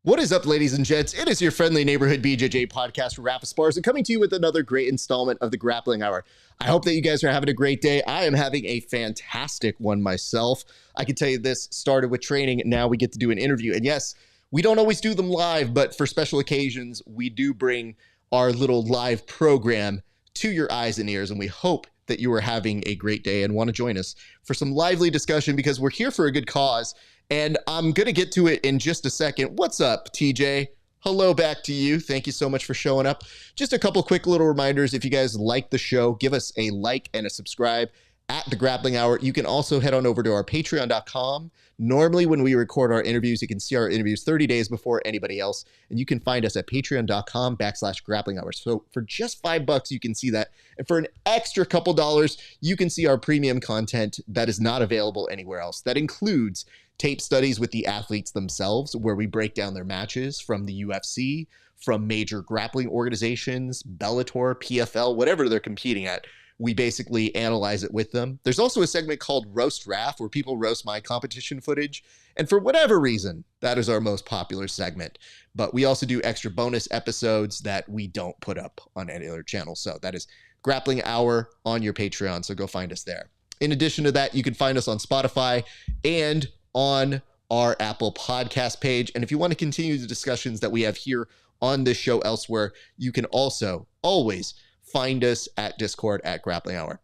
What is up, ladies and gents? It is your friendly neighborhood BJJ podcast for Rafa Spars and coming to you with another great installment of the Grappling Hour. I hope that you guys are having a great day. I am having a fantastic one myself. I can tell you this started with training. Now we get to do an interview. And yes, we don't always do them live, but for special occasions, we do bring our little live program to your eyes and ears. And we hope that you are having a great day and want to join us for some lively discussion because we're here for a good cause. And I'm going to get to it in just a second. What's up, TJ? Hello back to you. Thank you so much for showing up. Just a couple quick little reminders. If you guys like the show, give us a like and a subscribe at the Grappling Hour. You can also head on over to our patreon.com. Normally, when we record our interviews, you can see our interviews 30 days before anybody else. And you can find us at patreon.com/grappling hours. So for just $5, you can see that. And for an extra couple dollars, you can see our premium content that is not available anywhere else. That includes tape studies with the athletes themselves, where we break down their matches from the UFC, from major grappling organizations, Bellator, PFL, whatever they're competing at. We basically analyze it with them. There's also a segment called Roast Raf, where people roast my competition footage. And for whatever reason, that is our most popular segment. But we also do extra bonus episodes that we don't put up on any other channel. So that is Grappling Hour on your Patreon. So go find us there. In addition to that, you can find us on Spotify and on our Apple podcast page. And if you want to continue the discussions that we have here on this show elsewhere, you can also always find us at Discord at Grappling Hour.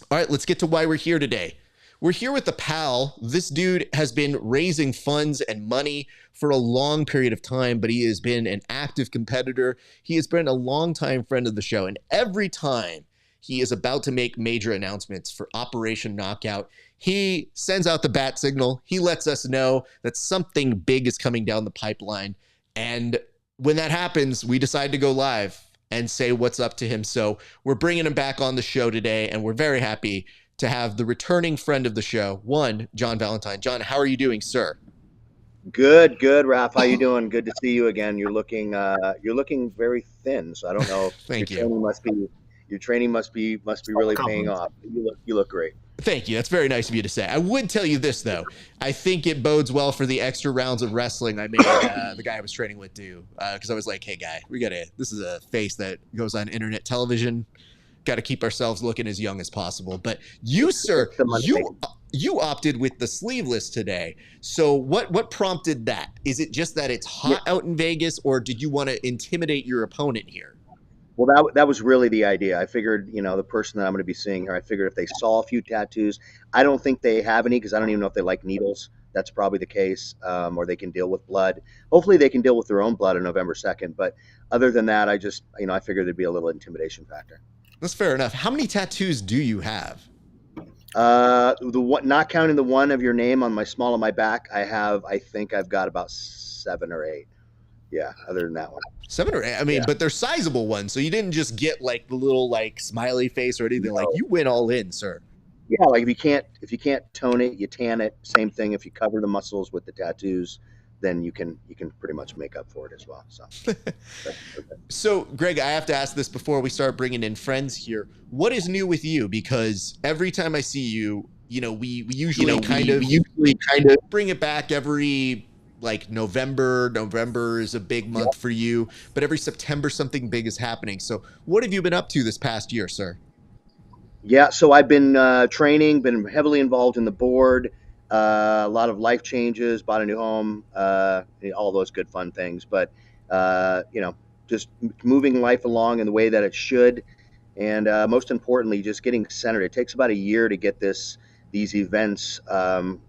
All right, let's get to why we're here today. We're here with the pal. This dude has been raising funds and money for a long period of time, but he has been an active competitor. He has been a longtime friend of the show. And every time he is about to make major announcements for Operation Knockout, he sends out the bat signal. He lets us know that something big is coming down the pipeline. And when that happens, we decide to go live and say what's up to him. So we're bringing him back on the show today, and we're very happy to have the returning friend of the show, John Valentine. John, how are you doing, sir? Good, Raph. How you doing? Good to see you again. You're looking very thin. So I don't know. Thank you. Your training must be really paying off. You look great. Thank you. That's very nice of you to say. I would tell you this, though. I think it bodes well for the extra rounds of wrestling I made the guy I was training with do. Because I was like, hey, guy, this is a face that goes on internet television. Got to keep ourselves looking as young as possible. But you, sir, you opted with the sleeveless today. So what prompted that? Is it just that it's hot out in Vegas, or did you want to intimidate your opponent here? Well, that was really the idea. I figured, the person that I'm going to be seeing here, I figured if they saw a few tattoos, I don't think they have any because I don't even know if they like needles. That's probably the case, or they can deal with blood. Hopefully they can deal with their own blood on November 2nd. But other than that, I just, I figured there'd be a little intimidation factor. That's fair enough. How many tattoos do you have? Not counting the one of your name on my small of my back, I think I've got about 7 or 8. Yeah, other than that one. 7 or 8. I mean, yeah. But they're sizable ones. So you didn't just get like the little like smiley face or anything. No. Like you went all in, sir. Yeah, like if you can't tone it, you tan it. Same thing. If you cover the muscles with the tattoos, then you can pretty much make up for it as well. So, So Greg, I have to ask this before we start bringing in friends here. What is new with you? Because every time I see you, we usually kind of bring it back every like November is a big month for you, but every September something big is happening. So what have you been up to this past year, sir? Yeah, so I've been training, been heavily involved in the board, a lot of life changes, bought a new home, all those good fun things. But, just moving life along in the way that it should. And most importantly, just getting centered. It takes about a year to get these events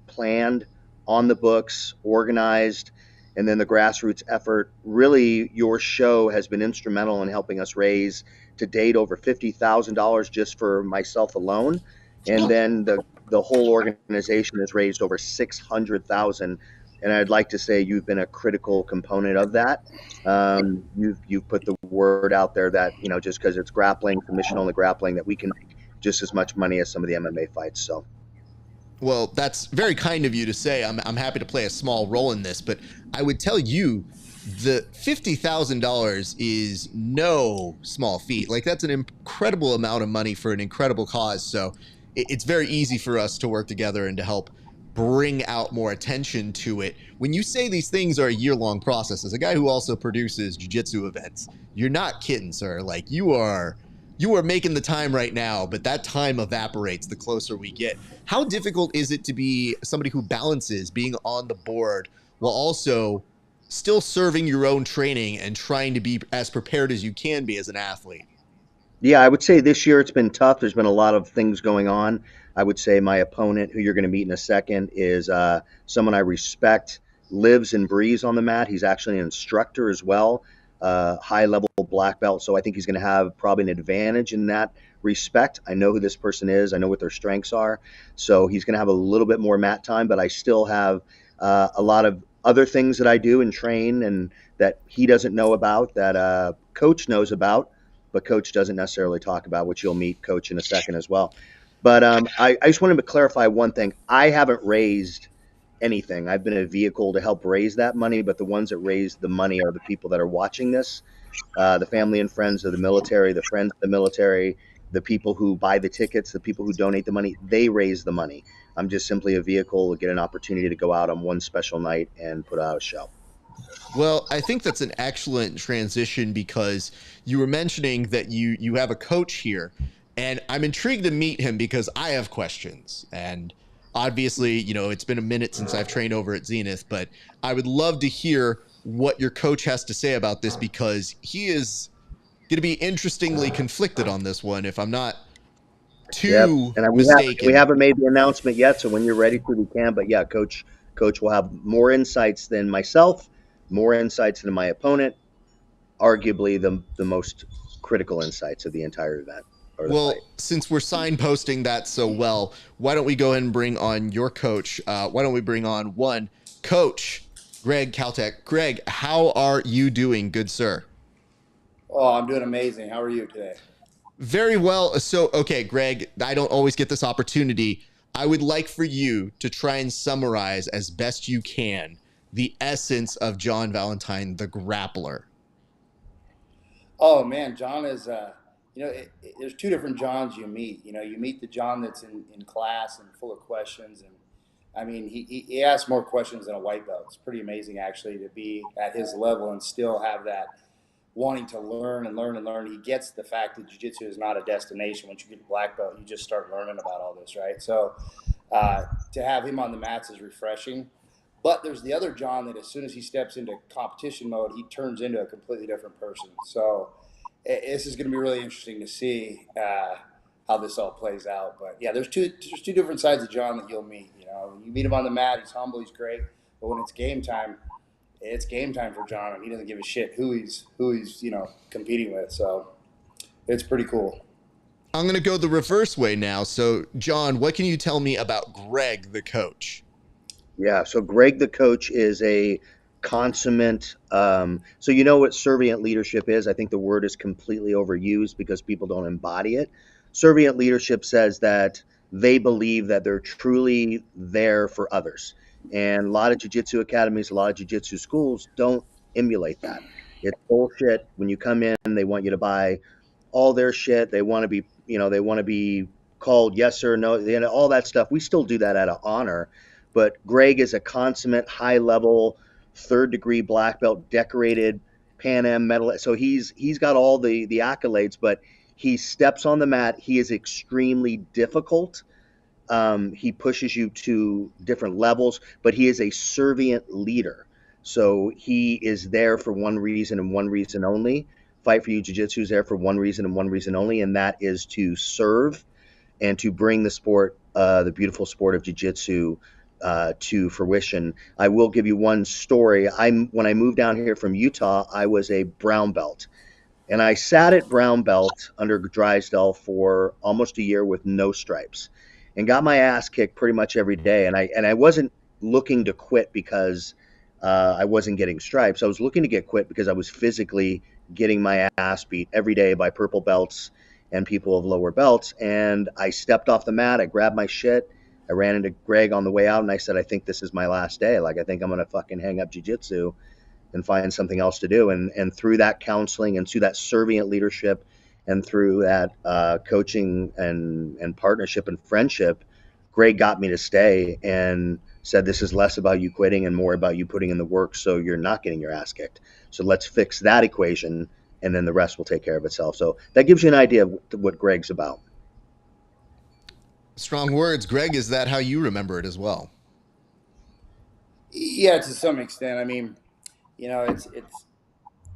planned, on the books, organized, and then the grassroots effort. Really, your show has been instrumental in helping us raise to date over $50,000 just for myself alone. And then the whole organization has raised over $600,000. And I'd like to say you've been a critical component of that. You've put the word out there that, just because it's grappling, commission-only grappling, that we can make just as much money as some of the MMA fights. So. Well, that's very kind of you to say. I'm happy to play a small role in this, but I would tell you the $50,000 is no small feat. Like that's an incredible amount of money for an incredible cause. So it's very easy for us to work together and to help bring out more attention to it. When you say these things are a year-long process, as a guy who also produces jiu-jitsu events, you're not kidding, sir. Like you are making the time right now, but that time evaporates the closer we get. How difficult is it to be somebody who balances being on the board while also still serving your own training and trying to be as prepared as you can be as an athlete? Yeah, I would say this year it's been tough. There's been a lot of things going on. I would say my opponent, who you're going to meet in a second, is someone I respect, lives and breathes on the mat. He's actually an instructor as well, high level black belt. So I think he's going to have probably an advantage in that respect. I know who this person is, I know what their strengths are. So he's going to have a little bit more mat time, but I still have a lot of other things that I do and train and that he doesn't know about, that coach knows about but coach doesn't necessarily talk about, which you'll meet coach in a second as well. But I just wanted to clarify one thing. I haven't raised anything. I've been a vehicle to help raise that money, but the ones that raise the money are the people that are watching this, the family and friends of the military, the friends of the military, the people who buy the tickets, the people who donate the money. They raise the money. I'm just simply a vehicle to get an opportunity to go out on one special night and put out a show. Well, I think that's an excellent transition because you were mentioning that you have a coach here, and I'm intrigued to meet him because I have questions. And obviously, it's been a minute since I've trained over at Zenith, but I would love to hear what your coach has to say about this because he is going to be interestingly conflicted on this one, if I'm not Yep, too and we mistaken. haven't made the announcement yet. So when you're ready to, we can. But yeah, coach will have more insights than myself, more insights than my opponent. Arguably the most critical insights of the entire event or the fight. Well, since we're signposting that so well, why don't we go ahead and bring on your coach? Why don't we bring on one coach, Greg Caltech? Greg, how are you doing, good sir? Oh, I'm doing amazing. How are you today? Very well. So, okay, Greg, I don't always get this opportunity. I would like for you to try and summarize as best you can the essence of John Valentine, the grappler. Oh man, John is there's two different Johns you meet. You meet the John that's in class and full of questions, and I mean he asks more questions than a white belt. It's pretty amazing actually to be at his level and still have that wanting to learn and learn and learn. He gets the fact that jiu-jitsu is not a destination. Once you get a black belt, you just start learning about all this, right? So to have him on the mats is refreshing. But there's the other John that as soon as he steps into competition mode, he turns into a completely different person. So this is going to be really interesting to see how this all plays out. But yeah, there's two different sides of John that you'll meet. When you meet him on the mat, he's humble, he's great. But when it's game time for John, and he doesn't give a shit who he's competing with. So it's pretty cool. I'm going to go the reverse way now. So, John, what can you tell me about Greg, the coach? Yeah. So Greg, the coach, is a consummate. So you know what servient leadership is. I think the word is completely overused because people don't embody it. Servient leadership says that they believe that they're truly there for others, and a lot of jiu-jitsu academies, a lot of jiu-jitsu schools don't emulate that. It's bullshit. When you come in, they want you to buy all their shit. They want to be, they want to be called yes or no, all that stuff. We still do that out of honor. But Greg is a consummate high level, third degree black belt, decorated Pan Am medalist. So he's got all the accolades, but he steps on the mat. He is extremely difficult. He pushes you to different levels, but he is a servient leader. So he is there for one reason and one reason only. Fight for You Jiu-Jitsu is there for one reason and one reason only, and that is to serve and to bring the sport, the beautiful sport of jiu-jitsu, to fruition. I will give you one story. When I moved down here from Utah, I was a brown belt, and I sat at brown belt under Drysdale for almost a year with no stripes, and got my ass kicked pretty much every day. And I wasn't looking to quit because I wasn't getting stripes. I was looking to get quit because I was physically getting my ass beat every day by purple belts and people of lower belts. And I stepped off the mat. I grabbed my shit. I ran into Greg on the way out, and I said, I think this is my last day. Like, I think I'm going to fucking hang up jiu-jitsu and find something else to do. And through that counseling and through that servient leadership and through that coaching and partnership and friendship, Greg got me to stay and said, this is less about you quitting and more about you putting in the work so you're not getting your ass kicked. So let's fix that equation, and then the rest will take care of itself. So that gives you an idea of what Greg's about. Strong words. Greg, is that how you remember it as well? Yeah, to some extent. I mean, you know,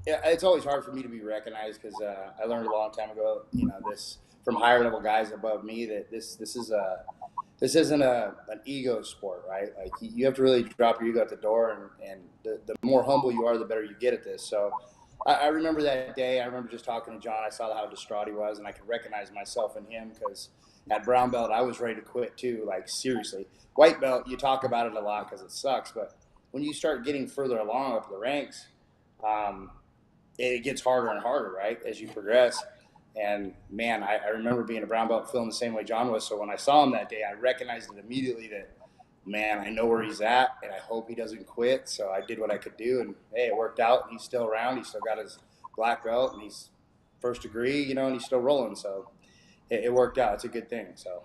it's always hard for me to be recognized because I learned a long time ago, you know, this from higher level guys above me that this isn't an ego sport, right? Like you have to really drop your ego at the door, and the more humble you are, the better you get at this. So I remember that day. I remember just talking to John. I saw how distraught he was, and I could recognize myself in him because at brown belt, I was ready to quit too. Like seriously, white belt, you talk about it a lot because it sucks, but when you start getting further along up the ranks, um, it gets harder and harder, right, as you progress. And man, I remember being a brown belt feeling the same way John was. So when I saw him that day, I recognized it immediately that, man, I know where he's at, and I hope he doesn't quit. So I did what I could do, and hey, it worked out. And he's still around. He's still got his black belt, and he's first degree, you know, and he's still rolling. So it worked out. It's a good thing. So.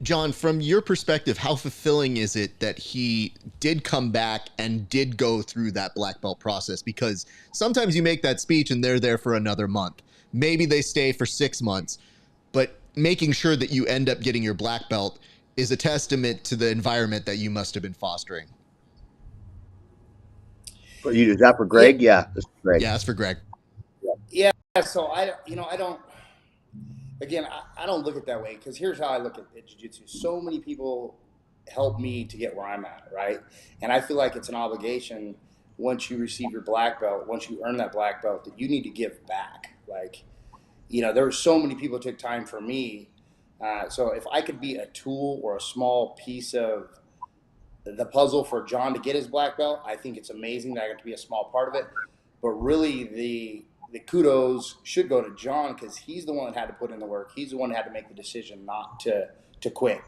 John, from your perspective, how fulfilling is it that he did come back and did go through that black belt process? Because sometimes you make that speech and they're there for another month. Maybe they stay for 6 months, but making sure that you end up getting your black belt is a testament to the environment that you must have been fostering. Is that for Greg? Yeah, this is Greg. Yeah, that's for Greg. Yeah. So I don't. Again, I don't look at it that way because here's how I look at jiu-jitsu. So many people help me to get where I'm at, right? And I feel like it's an obligation once you receive your black belt, once you earn that black belt, that you need to give back. Like, you know, there were so many people who took time for me. So if I could be a tool or a small piece of the puzzle for John to get his black belt, I think it's amazing that I got to be a small part of it. But really, the kudos should go to John because he's the one that had to put in the work. He's the one that had to make the decision not to quit.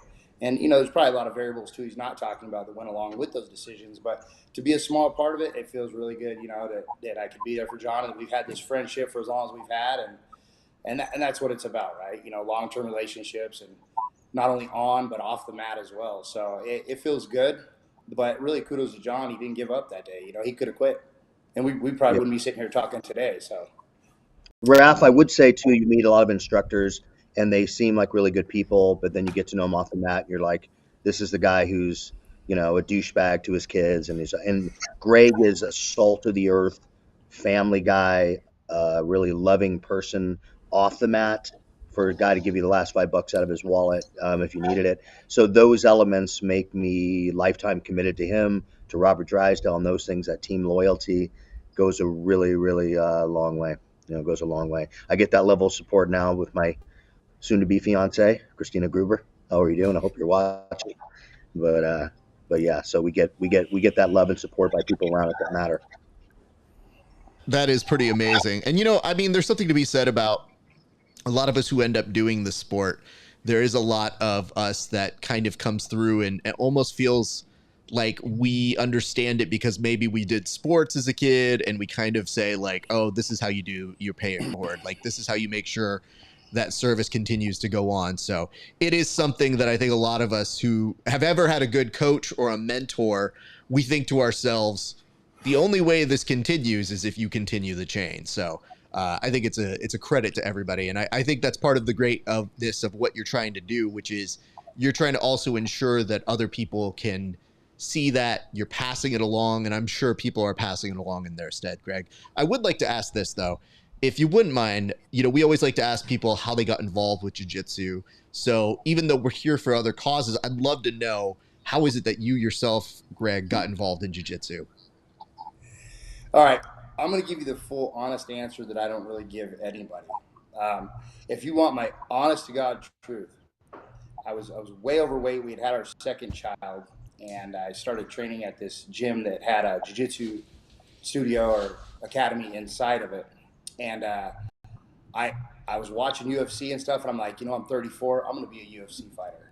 And, you know, there's probably a lot of variables, too, he's not talking about that went along with those decisions. But to be a small part of it, it feels really good, you know, that I could be there for John. And we've had this friendship for as long as we've had. And that's what it's about, right? You know, long-term relationships and not only on but off the mat as well. So it feels good. But really kudos to John. He didn't give up that day. You know, he could have quit. And we probably wouldn't be sitting here talking today. So, Raph, I would say too, you meet a lot of instructors and they seem like really good people, but then you get to know them off the mat. And you're like, this is the guy who's, you know, a douchebag to his kids, and Greg is a salt of the earth, family guy, really loving person off the mat for a guy to give you the last $5 out of his wallet if you needed it. So those elements make me lifetime committed to him, to Robert Drysdale, and those things. That team loyalty goes a really, really long way. You know, goes a long way. I get that level of support now with my soon-to-be fiance, Christina Gruber. How are you doing? I hope you're watching. But yeah, so we get that love and support by people around us that matter. That is pretty amazing. And, you know, I mean, there's something to be said about a lot of us who end up doing the sport. There is a lot of us that kind of comes through and it almost feels like we understand it because maybe we did sports as a kid and we kind of say like, oh, this is how you do your pay it forward. Like, this is how you make sure that service continues to go on. So it is something that I think a lot of us who have ever had a good coach or a mentor, we think to ourselves, the only way this continues is if you continue the chain. So I think it's a credit to everybody. And I think that's part of the great of this, of what you're trying to do, which is you're trying to also ensure that other people can see that you're passing it along. And I'm sure people are passing it along in their stead, Greg. I would like to ask this though, if you wouldn't mind, you know, we always like to ask people how they got involved with jiu-jitsu. So even though we're here for other causes, I'd love to know, how is it that you yourself, Greg, got involved in jiu-jitsu? All right. I'm going to give you the full honest answer that I don't really give anybody. If you want my honest to God truth, I was way overweight. We had our second child, and I started training at this gym that had a jiu-jitsu studio or academy inside of it. And I was watching UFC and stuff, and I'm like, you know, I'm 34. I'm going to be a UFC fighter.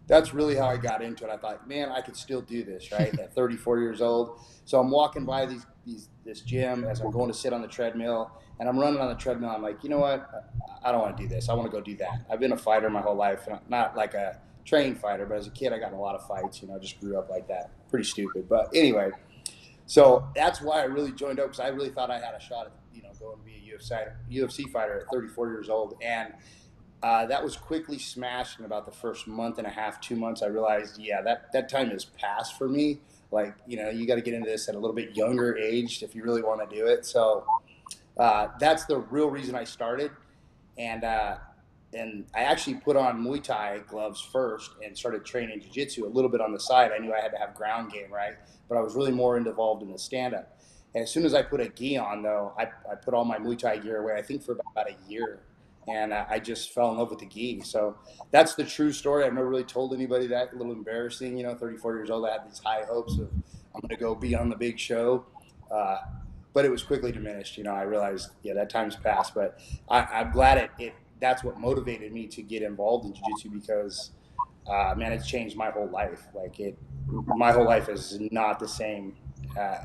That's really how I got into it. I thought, man, I could still do this, right? At 34 years old. So I'm walking by this gym as I'm going to sit on the treadmill, and I'm running on the treadmill. I'm like, you know what? I don't want to do this. I want to go do that. I've been a fighter my whole life, not like a trained fighter, but as a kid, I got in a lot of fights. You know, just grew up like that. Pretty stupid, but anyway. So that's why I really joined up, because I really thought I had a shot at, you know, going to be a UFC fighter at 34 years old, and that was quickly smashed in about the first month and a half, 2 months. I realized, yeah, that time has passed for me. Like, you know, you got to get into this at a little bit younger age if you really want to do it. So that's the real reason I started. And I actually put on Muay Thai gloves first and started training jiu-jitsu a little bit on the side. I knew I had to have ground game, right? But I was really more involved in the stand-up. And as soon as I put a gi on, though, I put all my Muay Thai gear away, I think for about a year. And I just fell in love with the gi. So that's the true story. I've never really told anybody that. A little embarrassing, you know, 34 years old. I had these high hopes of I'm going to go be on the big show. But it was quickly diminished. You know, I realized, yeah, that time's passed. But I'm glad that's what motivated me to get involved in jiu-jitsu, because, man, it's changed my whole life. My whole life is not the same,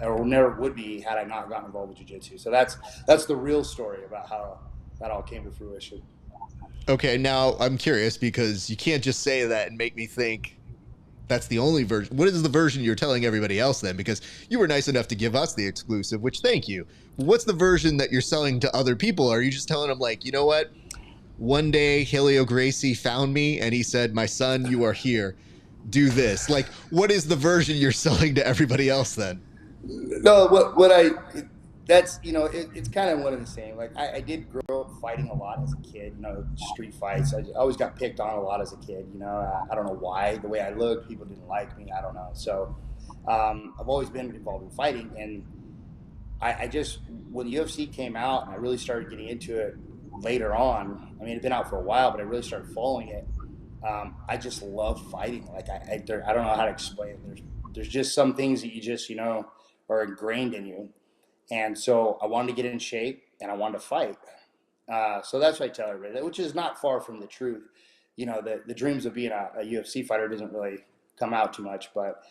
or never would be had I not gotten involved with jiu-jitsu. So that's the real story about how that all came to fruition. Okay, now I'm curious, because you can't just say that and make me think that's the only version. What is the version you're telling everybody else then? Because you were nice enough to give us the exclusive, which thank you. What's the version that you're selling to other people? Are you just telling them, like, you know what? One day Helio Gracie found me and he said, my son, you are here. Do this. Like, what is the version you're selling to everybody else then? No, that's, you know, it's kind of one of the same. Like, I did grow up fighting a lot as a kid, you know, street fights. I always got picked on a lot as a kid, you know. I don't know why. The way I looked, people didn't like me. I don't know. So I've always been involved in fighting. And I just, when the UFC came out and I really started getting into it later on, I mean, it'd been out for a while, but I really started following it. I just love fighting. Like, I don't know how to explain it. There's just some things that you just, you know, are ingrained in you. And so I wanted to get in shape and I wanted to fight. So that's what I tell everybody, which is not far from the truth. You know, the dreams of being a UFC fighter doesn't really come out too much, but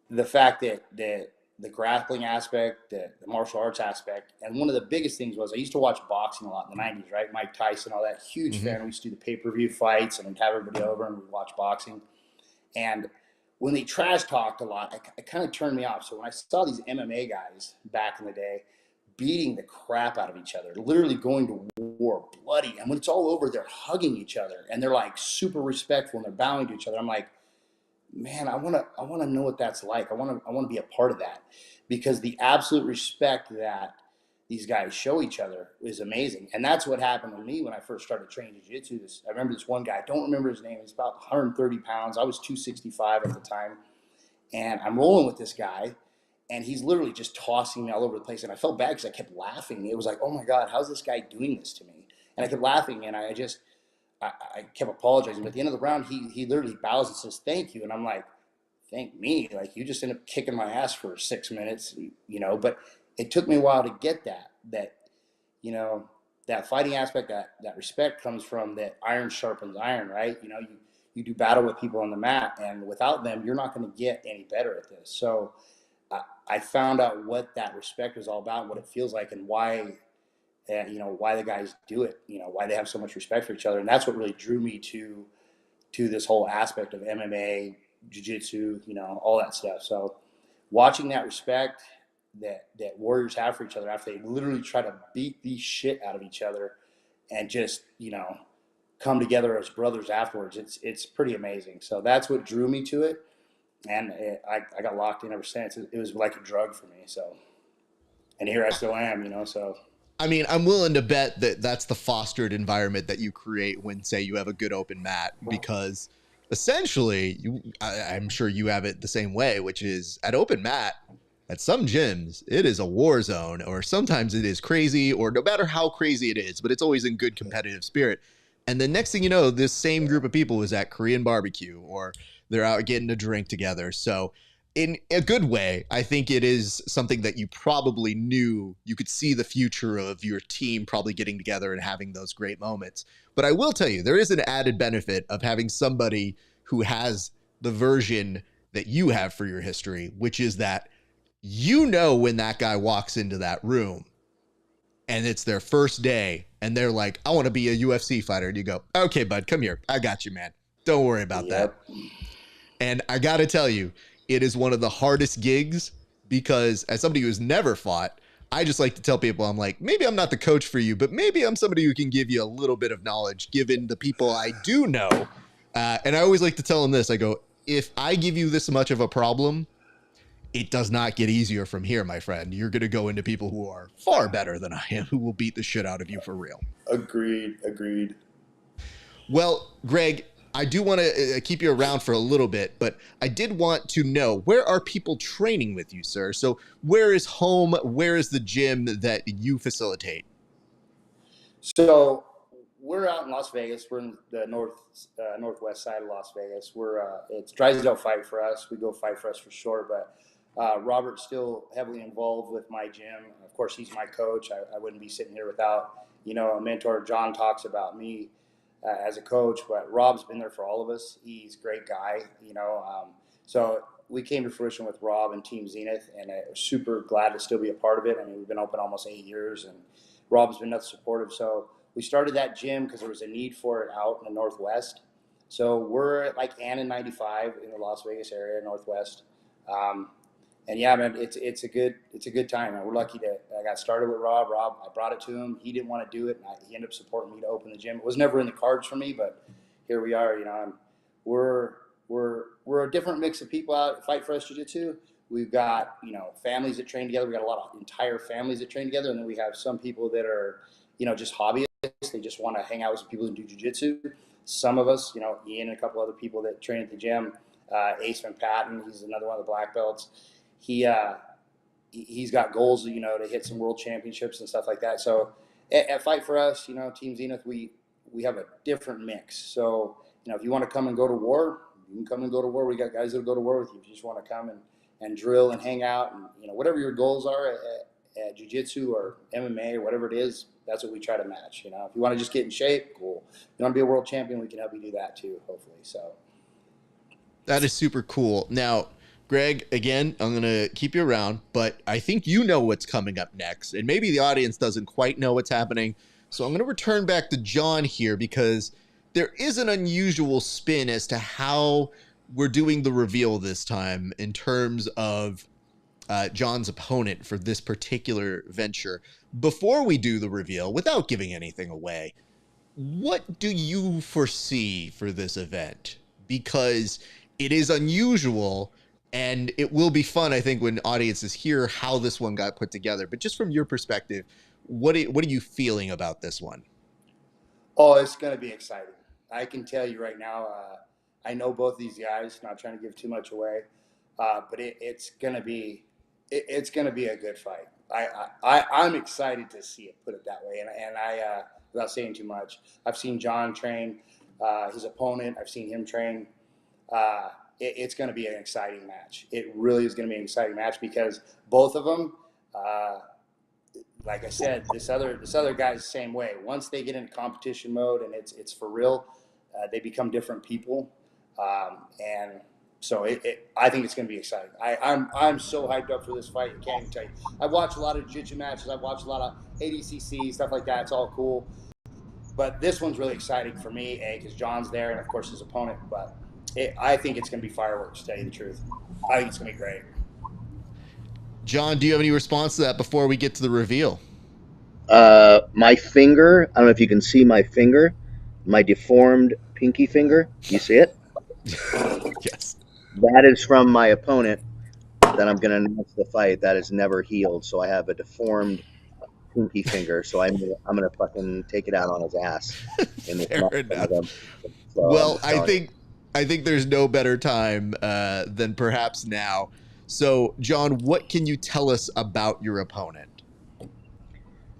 the fact that the grappling aspect, the martial arts aspect, and one of the biggest things was I used to watch boxing a lot in the 90s, right? Mike Tyson, all that, huge fan. We used to do the pay-per-view fights and we'd have everybody over and we'd watch boxing. And when they trash talked a lot, it kind of turned me off. So when I saw these MMA guys back in the day beating the crap out of each other, literally going to war, bloody, and when it's all over, they're hugging each other and they're like super respectful and they're bowing to each other. I'm like, man, I want to know what that's like. I want to be a part of that, because the absolute respect that these guys show each other is amazing. And that's what happened to me when I first started training jiu-jitsu. I remember this one guy, I don't remember his name. He's about 130 pounds. I was 265 at the time. And I'm rolling with this guy and he's literally just tossing me all over the place. And I felt bad because I kept laughing. It was like, oh my God, how's this guy doing this to me? And I kept laughing and I kept apologizing. But at the end of the round, he literally bows and says, thank you. And I'm like, thank me? Like, you just ended up kicking my ass for 6 minutes, you know. But it took me a while to get that, you know, that fighting aspect, that respect comes from that iron sharpens iron, right? You know, you do battle with people on the mat, and without them, you're not going to get any better at this. So I found out what that respect is all about, what it feels like, and why, you know, why the guys do it, you know, why they have so much respect for each other. And that's what really drew me to this whole aspect of MMA, jiu-jitsu, you know, all that stuff. So watching that respect that warriors have for each other after they literally try to beat the shit out of each other and just, you know, come together as brothers afterwards, it's pretty amazing. So that's what drew me to it. And I got locked in ever since. It was like a drug for me. So, and here I still am, you know, so. I mean, I'm willing to bet that that's the fostered environment that you create when, say, you have a good open mat, because essentially, I'm sure you have it the same way, which is at open mat, at some gyms, it is a war zone, or sometimes it is crazy, or no matter how crazy it is, but it's always in good competitive spirit. And the next thing you know, this same group of people is at Korean barbecue, or they're out getting a drink together. So in a good way, I think it is something that you probably knew you could see the future of your team probably getting together and having those great moments. But I will tell you, there is an added benefit of having somebody who has the version that you have for your history, which is that you know when that guy walks into that room and it's their first day and they're like, I want to be a UFC fighter. And you go, okay, bud, come here. I got you, man. Don't worry about that. Yep. And I got to tell you, it is one of the hardest gigs because as somebody who's never fought, I just like to tell people, I'm like, maybe I'm not the coach for you, but maybe I'm somebody who can give you a little bit of knowledge given the people I do know. And I always like to tell them this. I go, if I give you this much of a problem, it does not get easier from here, my friend. You're going to go into people who are far better than I am, who will beat the shit out of you for real. Agreed. Well, Greg, I do want to keep you around for a little bit, but I did want to know, where are people training with you, sir? So where is home? Where is the gym that you facilitate? So we're out in Las Vegas. We're in the northwest side of Las Vegas. It's Drysdale Fight for us. We go Fight for us for short, but Robert's still heavily involved with my gym. Of course, he's my coach. I wouldn't be sitting here without, a mentor. John talks about me as a coach, but Rob's been there for all of us. He's a great guy, so we came to fruition with Rob and Team Zenith, and we're super glad to still be a part of it. I mean, we've been open almost 8 years, and Rob's been nothing supportive. So we started that gym because there was a need for it out in the Northwest. So we're at like Ann 95 in the Las Vegas area, Northwest. And yeah, man, it's a good time. Man. We're lucky that I got started with Rob. I brought it to him. He didn't want to do it, and he ended up supporting me to open the gym. It was never in the cards for me, but here we are. And we're a different mix of people out at Fight for Us Jiu-Jitsu. We've got families that train together. We got a lot of entire families that train together, and then we have some people that are just hobbyists. They just want to hang out with some people who do jiu-jitsu. Some of us, Ian and a couple other people that train at the gym. Ace Van Patten, he's another one of the black belts. He's got goals, to hit some world championships and stuff like that. So at Fight for Us, Team Zenith, we have a different mix. So, if you want to come and go to war, you can come and go to war. We got guys that'll go to war with you. If you just want to come and drill and hang out and, whatever your goals are at jiu-jitsu or MMA or whatever it is, that's what we try to match. If you want to just get in shape, cool. If you want to be a world champion, we can help you do that too, hopefully. So that is super cool. Now, Greg, again, I'm going to keep you around, but I think you know what's coming up next, and maybe the audience doesn't quite know what's happening. So I'm going to return back to John here because there is an unusual spin as to how we're doing the reveal this time in terms of John's opponent for this particular venture. Before we do the reveal, without giving anything away, what do you foresee for this event? Because it is unusual, and it will be fun, I think, when audiences hear how this one got put together. But just from your perspective, what are you feeling about this one? Oh, it's going to be exciting. I can tell you right now, I know both these guys, not trying to give too much away, but it's going to be a good fight. I'm excited to see it, put it that way. And I without saying too much, I've seen John train his opponent. I've seen him train. It's going to be an exciting match. It really is going to be an exciting match because both of them, like I said, this other guy's the same way. Once they get into competition mode and it's for real, they become different people. And so I think it's going to be exciting. I'm so hyped up for this fight. I can't even tell you. I've watched a lot of jiu-jitsu matches. I've watched a lot of ADCC, stuff like that. It's all cool. But this one's really exciting for me, because John's there and, of course, his opponent. But I think it's going to be fireworks, to tell you the truth. I think it's going to be great. John, do you have any response to that before we get to the reveal? My finger, I don't know if you can see my finger, my deformed pinky finger. You see it? Yes. That is from my opponent that I'm going to announce the fight. That is never healed. So I have a deformed pinky finger. So I'm going to fucking take it out on his ass. Fair enough. Well, I think there's no better time than perhaps now. So, John, what can you tell us about your opponent?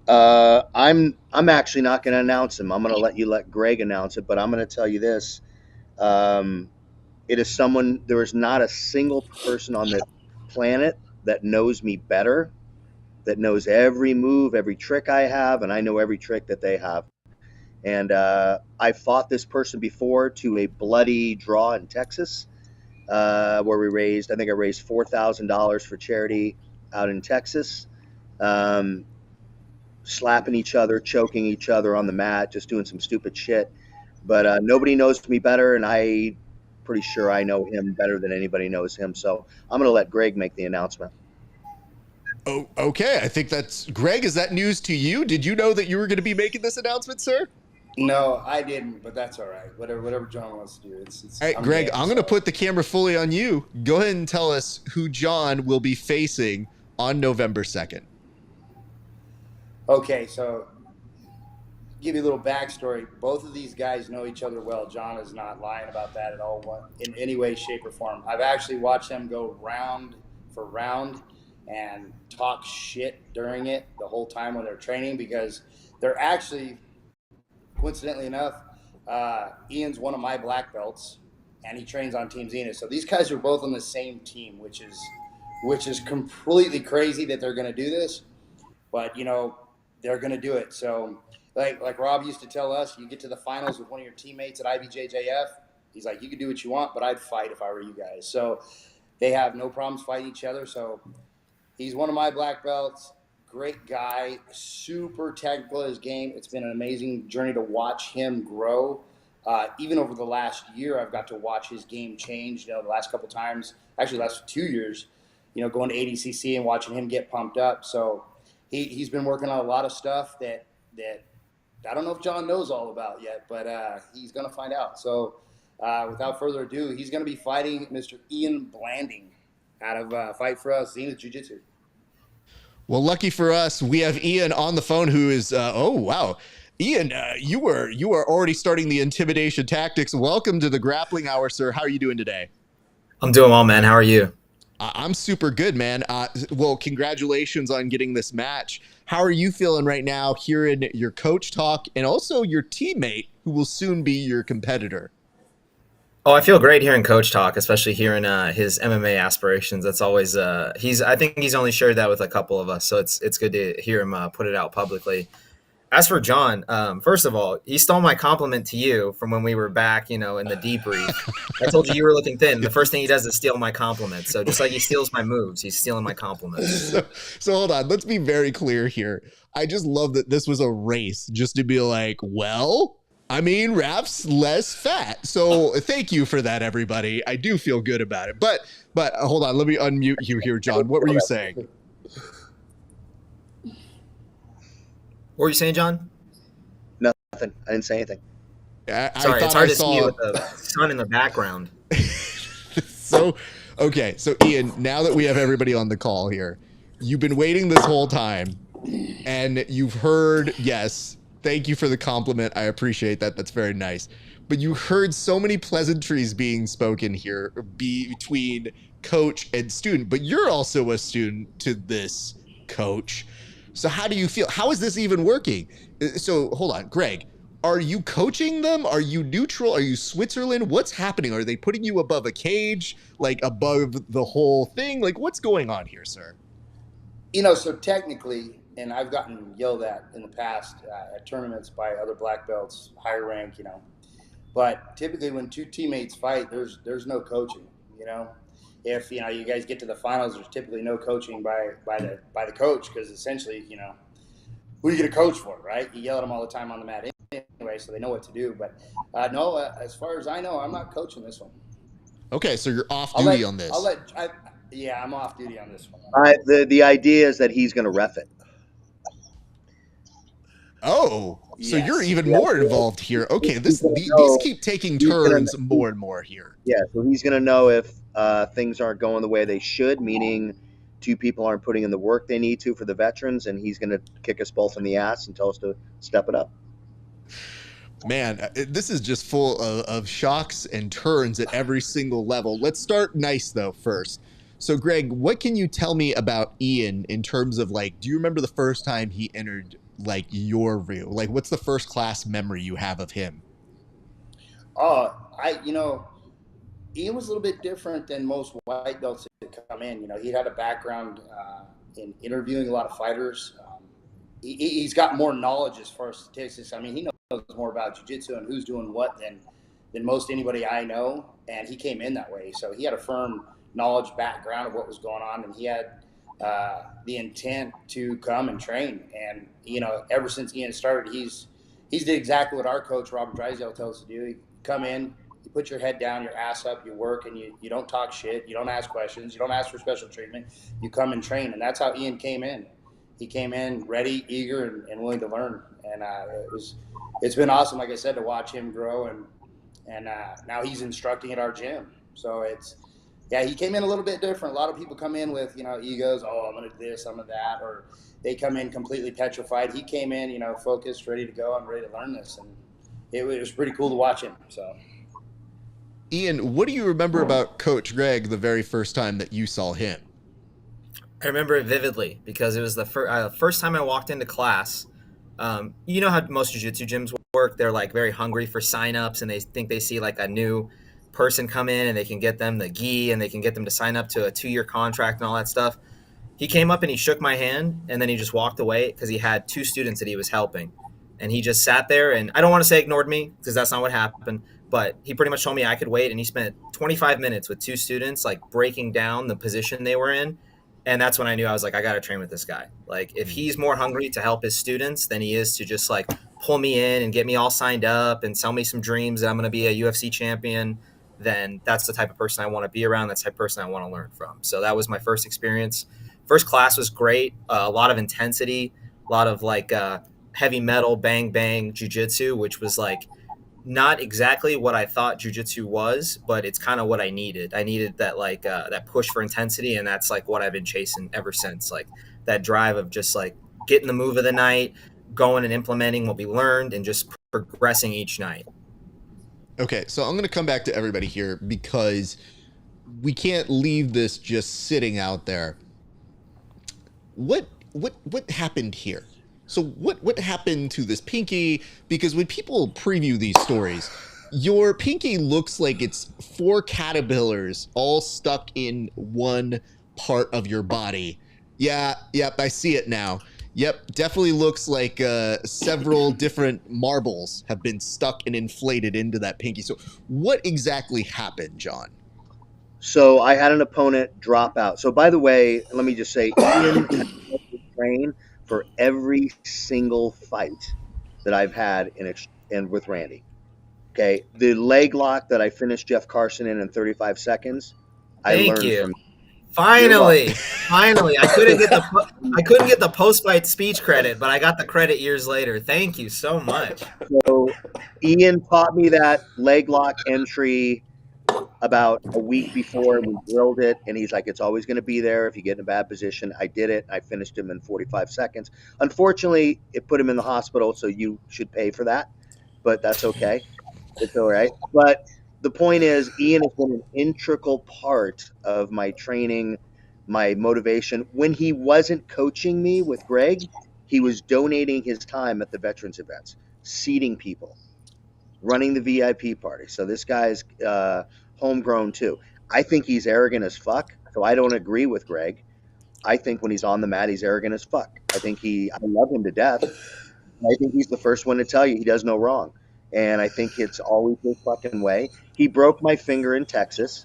I'm actually not going to announce him. I'm going to let Greg announce it, but I'm going to tell you this. It is someone, there is not a single person on the planet that knows me better, that knows every move, every trick I have, and I know every trick that they have. And I fought this person before to a bloody draw in Texas, where I raised $4,000 for charity out in Texas. Slapping each other, choking each other on the mat, just doing some stupid shit. But nobody knows me better, and I pretty sure I know him better than anybody knows him. So I'm going to let Greg make the announcement. Oh, okay. I think that's Greg. Is that news to you? Did you know that you were going to be making this announcement, sir? No, I didn't, but that's all right. Whatever John wants to do. All right, I'm Greg, game, I'm going to put the camera fully on you. Go ahead and tell us who John will be facing on November 2nd. Okay, so give you a little backstory. Both of these guys know each other well. John is not lying about that at all, in any way, shape, or form. I've actually watched them go round for round and talk shit during it the whole time when they're training, because they're actually, coincidentally enough, Ian's one of my black belts, and he trains on Team Zenith. So these guys are both on the same team, which is completely crazy that they're going to do this, but they're going to do it. So like Rob used to tell us, you get to the finals with one of your teammates at IBJJF, he's like, you can do what you want, but I'd fight if I were you guys. So they have no problems fighting each other. So he's one of my black belts. Great guy, super technical at his game. It's been an amazing journey to watch him grow. Even over the last year, I've got to watch his game change. The last couple times, actually the last 2 years, going to ADCC and watching him get pumped up. So he's been working on a lot of stuff that I don't know if John knows all about yet, but he's going to find out. So without further ado, he's going to be fighting Mr. Ian Blanding out of Fight for Us Zenith Jiu-Jitsu. Well, lucky for us, we have Ian on the phone who is, oh, wow. Ian, you are already starting the intimidation tactics. Welcome to the Grappling Hour, sir. How are you doing today? I'm doing well, man. How are you? I'm super good, man. Well, congratulations on getting this match. How are you feeling right now hearing your coach talk and also your teammate who will soon be your competitor? Oh, I feel great hearing Coach talk, especially hearing his MMA aspirations. That's always I think he's only shared that with a couple of us, so it's good to hear him put it out publicly. As for John, first of all, he stole my compliment to you from when we were back, in the debrief. I told you were looking thin. The first thing he does is steal my compliment. So just like he steals my moves, he's stealing my compliments. So hold on. Let's be very clear here. I just love that this was a race just to be like, well, I mean, Raph's less fat. So thank you for that, everybody. I do feel good about it. But hold on. Let me unmute you here, John. What were you saying? What were you saying, John? Nothing. I didn't say anything. Sorry, it's hard to see you with the sun in the background. So Ian, now that we have everybody on the call here, you've been waiting this whole time and you've heard, yes, thank you for the compliment. I appreciate that. That's very nice. But you heard so many pleasantries being spoken here between coach and student, but you're also a student to this coach. So how do you feel? How is this even working? So hold on, Greg, are you coaching them? Are you neutral? Are you Switzerland? What's happening? Are they putting you above a cage, like above the whole thing? Like what's going on here, sir? So technically, and I've gotten yelled at in the past at tournaments by other black belts, higher rank, but typically when two teammates fight, there's no coaching, If you guys get to the finals, there's typically no coaching by the coach, because essentially, who are you going to coach for, right? You yell at them all the time on the mat anyway, so they know what to do. But no, as far as I know, I'm not coaching this one. Okay, so you're off duty on this. I'm off duty on this one. The idea is that he's going to ref it. Oh, so Yes. you're even more involved here. Okay, these keep taking turns more and more here. Yeah, so he's going to know if things aren't going the way they should, meaning two people aren't putting in the work they need to for the veterans, and he's going to kick us both in the ass and tell us to step it up. Man, this is just full of shocks and turns at every single level. Let's start nice, though, first. So, Greg, what can you tell me about Ian in terms of, like, do you remember the first time he entered, like, your reel? Like, what's the first class memory you have of him? Ian was a little bit different than most white belts that come in. He had a background in interviewing a lot of fighters. He's got more knowledge as far as statistics. I mean, he knows more about jiu-jitsu and who's doing what than most anybody I know, and he came in that way. So he had a firm knowledge background of what was going on, and he had the intent to come and train. And ever since Ian started, he's he's did exactly what our coach Robert Drysdale tells us to do. You come in, you put your head down, your ass up, you work, and you don't talk shit. You don't ask questions. You don't ask for special treatment. You come and train, and that's how Ian came in. He came in ready, eager, and willing to learn. And it's been awesome, like I said, to watch him grow. And now he's instructing at our gym. So he came in a little bit different. A lot of people come in with, egos. Oh, I'm going to do this, I'm going to that. Or they come in completely petrified. He came in, focused, ready to go. I'm ready to learn this. And it was pretty cool to watch him. So, Ian, what do you remember about Coach Greg the very first time that you saw him? I remember it vividly because it was the first time I walked into class. You know how most jiu-jitsu gyms work. They're like very hungry for signups, and they think they see like a new person come in and they can get them the gi and they can get them to sign up to a 2-year contract and all that stuff. He came up and he shook my hand, and then he just walked away because he had 2 students that he was helping. And he just sat there, and I don't want to say ignored me because that's not what happened, but he pretty much told me I could wait, and he spent 25 minutes with 2 students like breaking down the position they were in. And that's when I knew, I was like, I got to train with this guy. Like, if he's more hungry to help his students than he is to just like pull me in and get me all signed up and sell me some dreams that I'm going to be a UFC champion, then that's the type of person I want to be around. That's the type of person I want to learn from. So that was my first experience. First class was great. A lot of intensity, a lot of like heavy metal, bang, bang jiu-jitsu, which was like not exactly what I thought jiu-jitsu was, but it's kind of what I needed. I needed that like that push for intensity, and that's like what I've been chasing ever since. Like that drive of just like getting the move of the night, going and implementing what we learned, and just progressing each night. Okay, so I'm going to come back to everybody here because we can't leave this just sitting out there. What happened here? So what happened to this pinky? Because when people preview these stories, your pinky looks like it's 4 caterpillars all stuck in one part of your body. Yeah, yep, I see it now. Yep, definitely looks like several different marbles have been stuck and inflated into that pinky. So what exactly happened, John? So I had an opponent drop out. So by the way, let me just say, Ian train for every single fight that I've had in with Randy. Okay, the leg lock that I finished Jeff Carson in 35 seconds, I learned from. Finally, I couldn't get the post-fight speech credit, but I got the credit years later. Thank you so much. So Ian taught me that leg lock entry about a week before, and we drilled it, and he's like, it's always going to be there if you get in a bad position. I did it. I finished him in 45 seconds. Unfortunately, it put him in the hospital, so you should pay for that, but that's okay. It's all right. But the point is, Ian has been an integral part of my training, my motivation. When he wasn't coaching me with Greg, he was donating his time at the veterans events, seating people, running the VIP party. So this guy's homegrown too. I think he's arrogant as fuck. So I don't agree with Greg. I think when he's on the mat, he's arrogant as fuck. I love him to death. I think he's the first one to tell you he does no wrong. And I think it's always his fucking way. He broke my finger in Texas.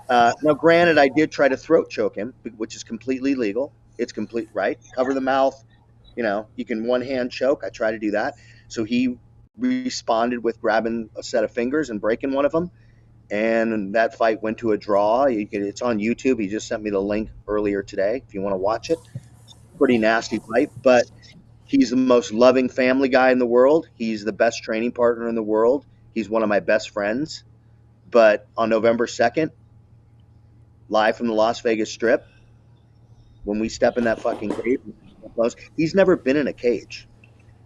Now, granted, I did try to throat choke him, which is completely legal. It's complete, right? Cover the mouth. You can one-hand choke. I try to do that. So he responded with grabbing a set of fingers and breaking one of them. And that fight went to a draw. It's on YouTube. He just sent me the link earlier today if you want to watch it. Pretty nasty fight, but he's the most loving family guy in the world. He's the best training partner in the world. He's one of my best friends. But on November 2nd, live from the Las Vegas Strip, when we step in that fucking cage, he's never been in a cage.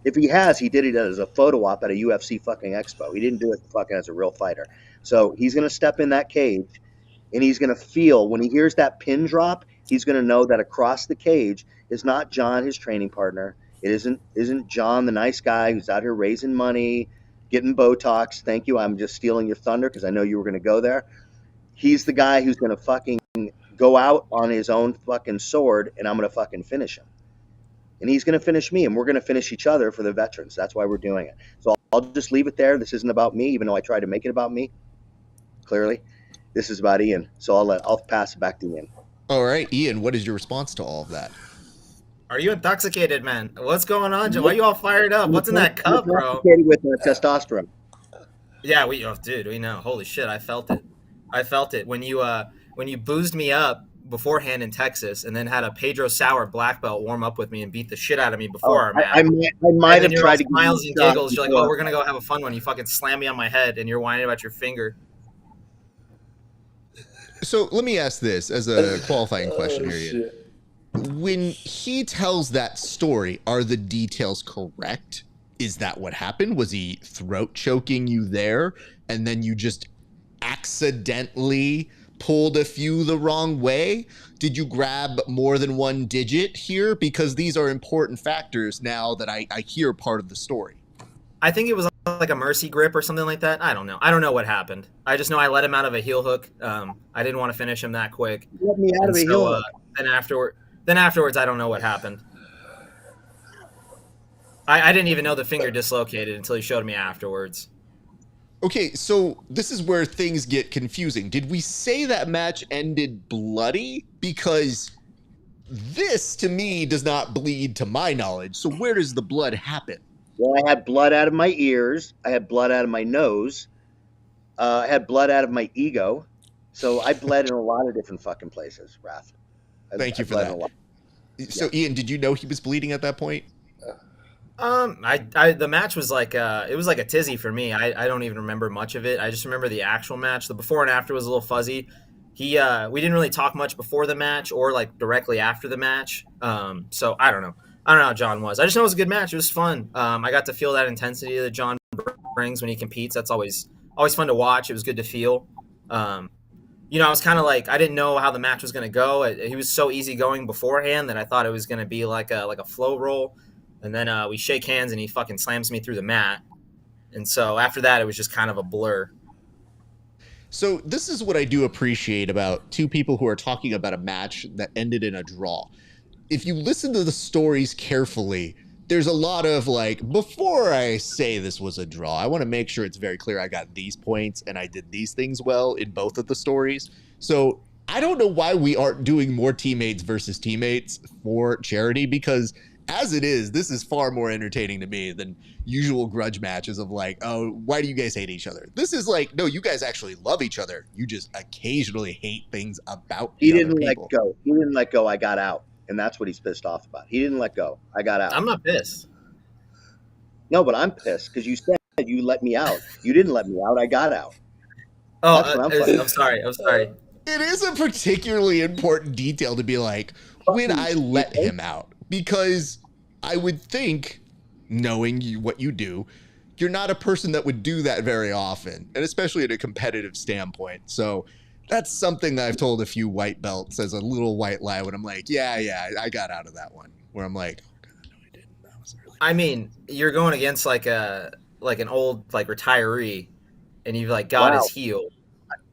If he has, he did it as a photo op at a UFC fucking expo. He didn't do it fucking as a real fighter. So he's going to step in that cage, and he's going to feel, when he hears that pin drop, he's going to know that across the cage is not John, his training partner. It isn't John, the nice guy who's out here raising money, getting Botox. Thank you. I'm just stealing your thunder because I know you were going to go there. He's the guy who's going to fucking go out on his own fucking sword, and I'm going to fucking finish him. And he's going to finish me, and we're going to finish each other for the veterans. That's why we're doing it. So I'll just leave it there. This isn't about me, even though I tried to make it about me. Clearly, this is about Ian. So I'll pass it back to Ian. All right, Ian, what is your response to all of that? Are you intoxicated, man? What's going on, Joe? Why are you all fired up? What's in that cup, bro? With testosterone. Yeah, dude, we know. Holy shit, I felt it. I felt it when you boozed me up beforehand in Texas, and then had a Pedro Sauer black belt warm up with me and beat the shit out of me before our match. I might have tried to smiles and giggles. You're like, oh, we're gonna go have a fun one. You fucking slam me on my head, and you're whining about your finger. So let me ask this as a qualifying question here. Shit. When he tells that story, are the details correct? Is that what happened? Was he throat choking you there, and then you just accidentally pulled a few the wrong way? Did you grab more than one digit here? Because these are important factors now that I hear part of the story. I think it was like a mercy grip or something like that. I don't know. I don't know what happened. I just know I let him out of a heel hook. I didn't want to finish him that quick. You let me out of a heel hook. Then afterwards, I don't know what happened. I didn't even know the finger dislocated until he showed me afterwards. Okay, so this is where things get confusing. Did we say that match ended bloody? Because this, to me, does not bleed to my knowledge. So where does the blood happen? Well, I had blood out of my ears. I had blood out of my nose. I had blood out of my ego. So I bled in a lot of different fucking places, Raph. Thank you for that. So, Ian, did you know he was bleeding at that point? The match was like it was like a tizzy for me. I don't even remember much of it. I just remember the actual match. The before and after was a little fuzzy. We didn't really talk much before the match or like directly after the match. So I don't know. I don't know how John was. I just know it was a good match. It was fun. I got to feel that intensity that John brings when he competes. That's always fun to watch. It was good to feel. I was kind of like, I didn't know how the match was going to go. He was so easygoing beforehand that I thought it was going to be like a flow roll. And then we shake hands and he fucking slams me through the mat. And so after that, it was just kind of a blur. So this is what I do appreciate about two people who are talking about a match that ended in a draw. If you listen to the stories carefully, there's a lot of like, before I say this was a draw, I want to make sure it's very clear I got these points and I did these things well in both of the stories. So I don't know why we aren't doing more teammates versus teammates for charity, because as it is, this is far more entertaining to me than usual grudge matches of like, oh, why do you guys hate each other? This is like, no, you guys actually love each other. You just occasionally hate things about He didn't let go. He didn't let go. I got out. And that's what he's pissed off about. He didn't let go. I got out. I'm not pissed. No, but I'm pissed because you said you let me out. You didn't let me out. I got out. Oh, I'm sorry. It is a particularly important detail to be like, when I let him out, because I would think, knowing what you do, you're not a person that would do that very often, and especially at a competitive standpoint. So that's something that I've told a few white belts as a little white lie when I'm like, yeah, I got out of that one. Where I'm like, oh God, no, I didn't. That was really. I mean, you're going against like an old like retiree, and you've like got his heel.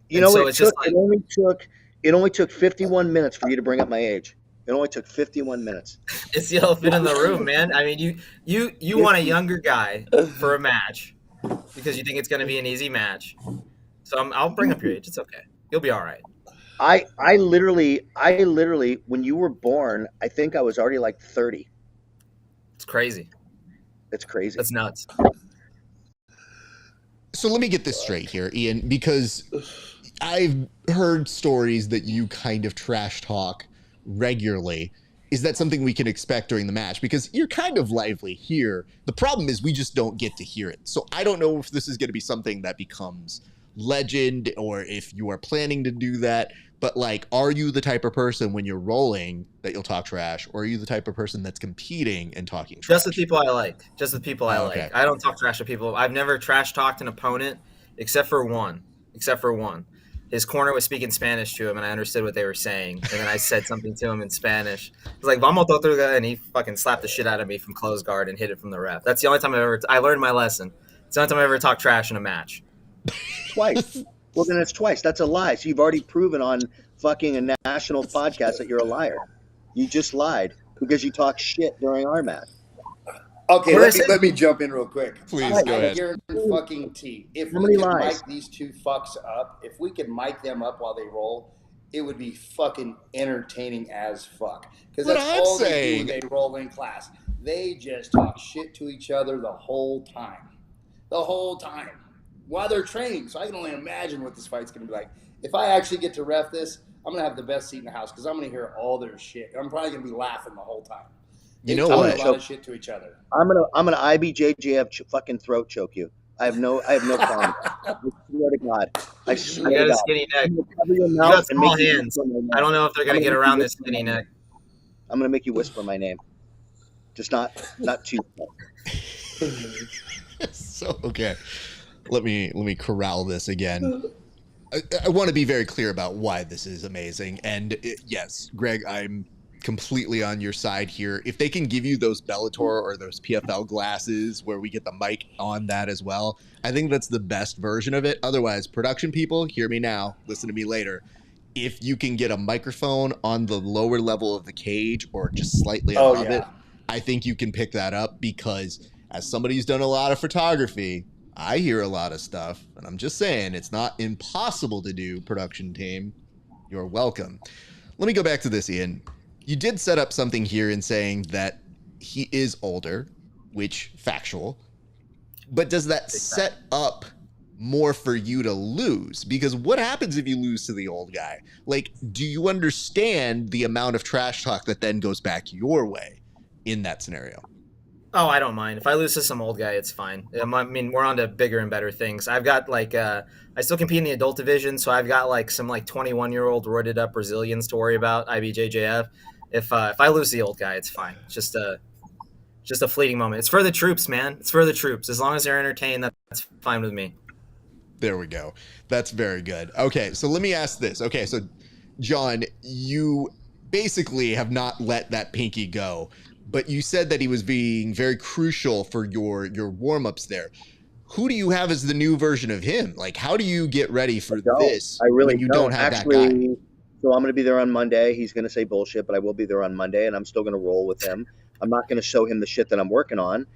You know, so it only took 51 minutes for you to bring up my age. It only took 51 minutes. It's the elephant in the room, man. I mean, you want a younger guy for a match because you think it's going to be an easy match. So I'll bring up your age. It's okay. You'll be all right. I literally, when you were born, I think I was already like 30. It's crazy. It's crazy. That's nuts. So let me get this straight here, Ian, because I've heard stories that you kind of trash talk regularly. Is that something we can expect during the match? Because you're kind of lively here. The problem is we just don't get to hear it. So I don't know if this is going to be something that becomes legend or if you are planning to do that. But like, are you the type of person when you're rolling that you'll talk trash, or are you the type of person that's competing and talking trash? Just the people I like. Okay. I don't talk trash to people. I've never trash talked an opponent except for one. His corner was speaking Spanish to him, and I understood what they were saying. And then I said something to him in Spanish. I was like, "Vamos, Tortuga," and he fucking slapped the shit out of me from close guard and hit it from the ref. That's the only time I learned my lesson. It's the only time I ever talked trash in a match. Twice. Well, then it's twice. That's a lie. So you've already proven on fucking a national podcast that you're a liar. You just lied because you talk shit during our match. Okay, let me jump in real quick. Please, go ahead. Fucking T. If we can mic these two fucks up, if we can mic them up while they roll, it would be fucking entertaining as fuck. Because What that's I'm all saying. they do when they roll in class. They just talk shit to each other the whole time. The whole time. While they're training. So I can only imagine what this fight's going to be like. If I actually get to ref this, I'm going to have the best seat in the house because I'm going to hear all their shit. I'm probably going to be laughing the whole time. You They know talk what? a lot of shit to each other. I'm gonna IBJJF fucking throat choke you. I have no problem. I swear to God. I You swear got to a God. squinny neck. I'm gonna cover your You mouth got and small make you hands. whisper my name. I don't know if they're gonna I'm get gonna around make this you skinny whisper my neck. I'm gonna make you whisper my name. Just not too So okay, let me corral this again. I want to be very clear about why this is amazing. And yes, Greg, I'm completely on your side here. If they can give you those Bellator or those PFL glasses where we get the mic on that as well, I think that's the best version of it. Otherwise, production people, hear me now, listen to me later. If you can get a microphone on the lower level of the cage or just slightly above it, I think you can pick that up because as somebody who's done a lot of photography, I hear a lot of stuff, and I'm just saying it's not impossible to do, production team. You're welcome. Let me go back to this, Ian. You did set up something here in saying that he is older, which factual, but does that set up more for you to lose? Because what happens if you lose to the old guy? Like, do you understand the amount of trash talk that then goes back your way in that scenario? Oh, I don't mind. If I lose to some old guy, it's fine. I mean, we're on to bigger and better things. I've got like, I still compete in the adult division, so I've got like some like 21-year-old roided up Brazilians to worry about, IBJJF. If I lose the old guy, it's fine. It's just a fleeting moment. It's for the troops, man. It's for the troops. As long as they're entertained, that's fine with me. There we go. That's very good. Okay, so let me ask this. Okay, so John, you basically have not let that pinky go, but you said that he was being very crucial for your warm-ups there. Who do you have as the new version of him? Like, how do you get ready for this I really when you don't have that guy? So I'm going to be there on Monday. He's going to say bullshit, but I will be there on Monday, and I'm still going to roll with him. I'm not going to show him the shit that I'm working on.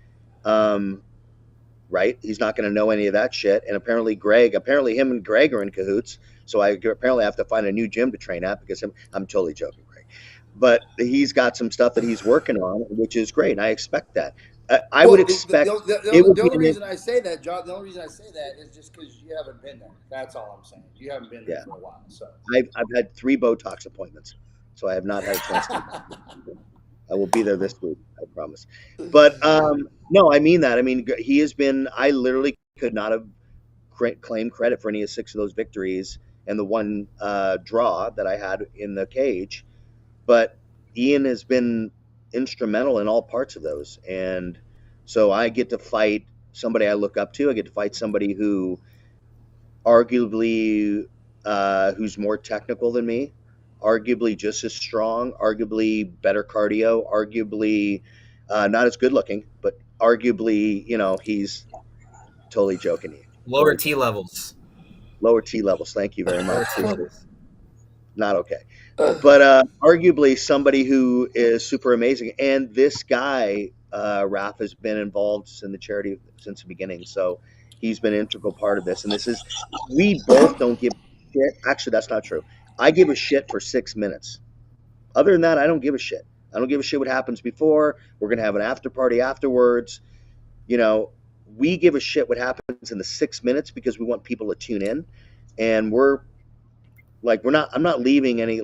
Right? He's not going to know any of that shit. And apparently him and Greg are in cahoots. So I apparently have to find a new gym to train at because I'm totally joking, Greg. But he's got some stuff that he's working on, which is great. And I expect that. I would expect the only reason I say that, John, the only reason I say that is just because you haven't been there. That's all I'm saying. You haven't been there for a while. So I've had 3 Botox appointments, so I have not had a chance to. I will be there this week, I promise. But no, I mean that. I mean, he has been. I literally could not have claimed credit for any of 6 of those victories and the one draw that I had in the cage. But Ian has been instrumental in all parts of those, and so I get to fight somebody I look up to. I get to fight somebody who arguably who's more technical than me, arguably just as strong, arguably better cardio, arguably not as good looking, but arguably, he's totally joking. Lower T levels. Lower T levels. Thank you very much. Not okay. But arguably somebody who is super amazing. And this guy, Raph, has been involved in the charity since the beginning. So he's been an integral part of this. And we both don't give a shit. Actually, that's not true. I give a shit for 6 minutes. Other than that, I don't give a shit. I don't give a shit what happens before. We're going to have an after party afterwards. We give a shit what happens in the 6 minutes because we want people to tune in. And I'm not leaving any,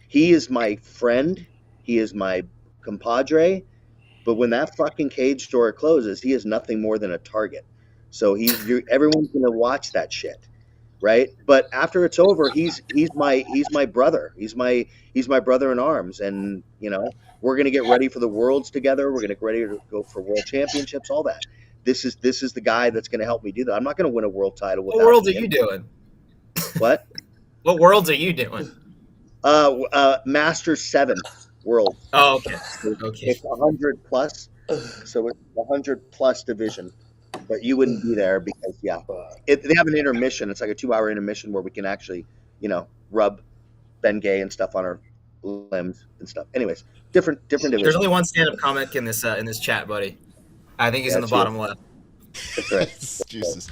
he is my friend. He is my compadre. But when that fucking cage door closes, he is nothing more than a target. So everyone's going to watch that shit. Right. But after it's over, he's my brother. He's my brother in arms. And, we're going to get ready for the worlds together. We're going to get ready to go for world championships, all that. This is the guy that's going to help me do that. I'm not going to win a world title. What worlds are you doing? What? What worlds are you doing? Masters 7 world. Oh, okay. It's 100 plus, so it's 100 plus division. But you wouldn't be there because they have an intermission. It's like a 2-hour intermission where we can actually, rub Bengay and stuff on our limbs and stuff. Anyways, different division. There's only one stand-up comic in this chat, buddy. I think he's in the bottom left. That's right. Jesus.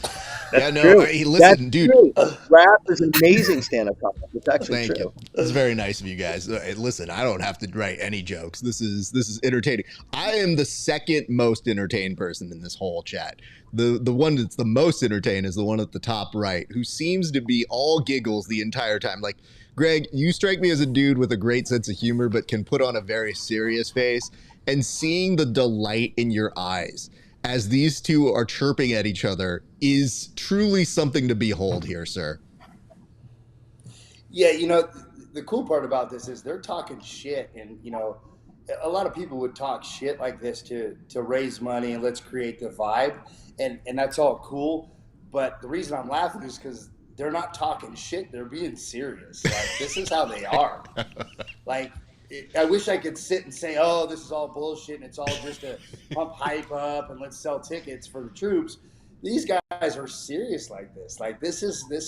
Yeah, That's no, true. listen, That's dude. true. Rap is an amazing stand-up comic. It's actually Thank true. you. It's very nice of you guys. Listen, I don't have to write any jokes. This is entertaining. I am the second most entertained person in this whole chat. The one that's the most entertained is the one at the top right, who seems to be all giggles the entire time. Like, Greg, you strike me as a dude with a great sense of humor, but can put on a very serious face. And seeing the delight in your eyes as these two are chirping at each other is truly something to behold here, sir. Yeah, the cool part about this is they're talking shit, and a lot of people would talk shit like this to raise money and let's create the vibe, and that's all cool. But the reason I'm laughing is because they're not talking shit; they're being serious. Like, this is how they are. Like, I wish I could sit and say, "Oh, this is all bullshit and it's all just to pump hype up and let's sell tickets for the troops." These guys are serious like this. Like, this.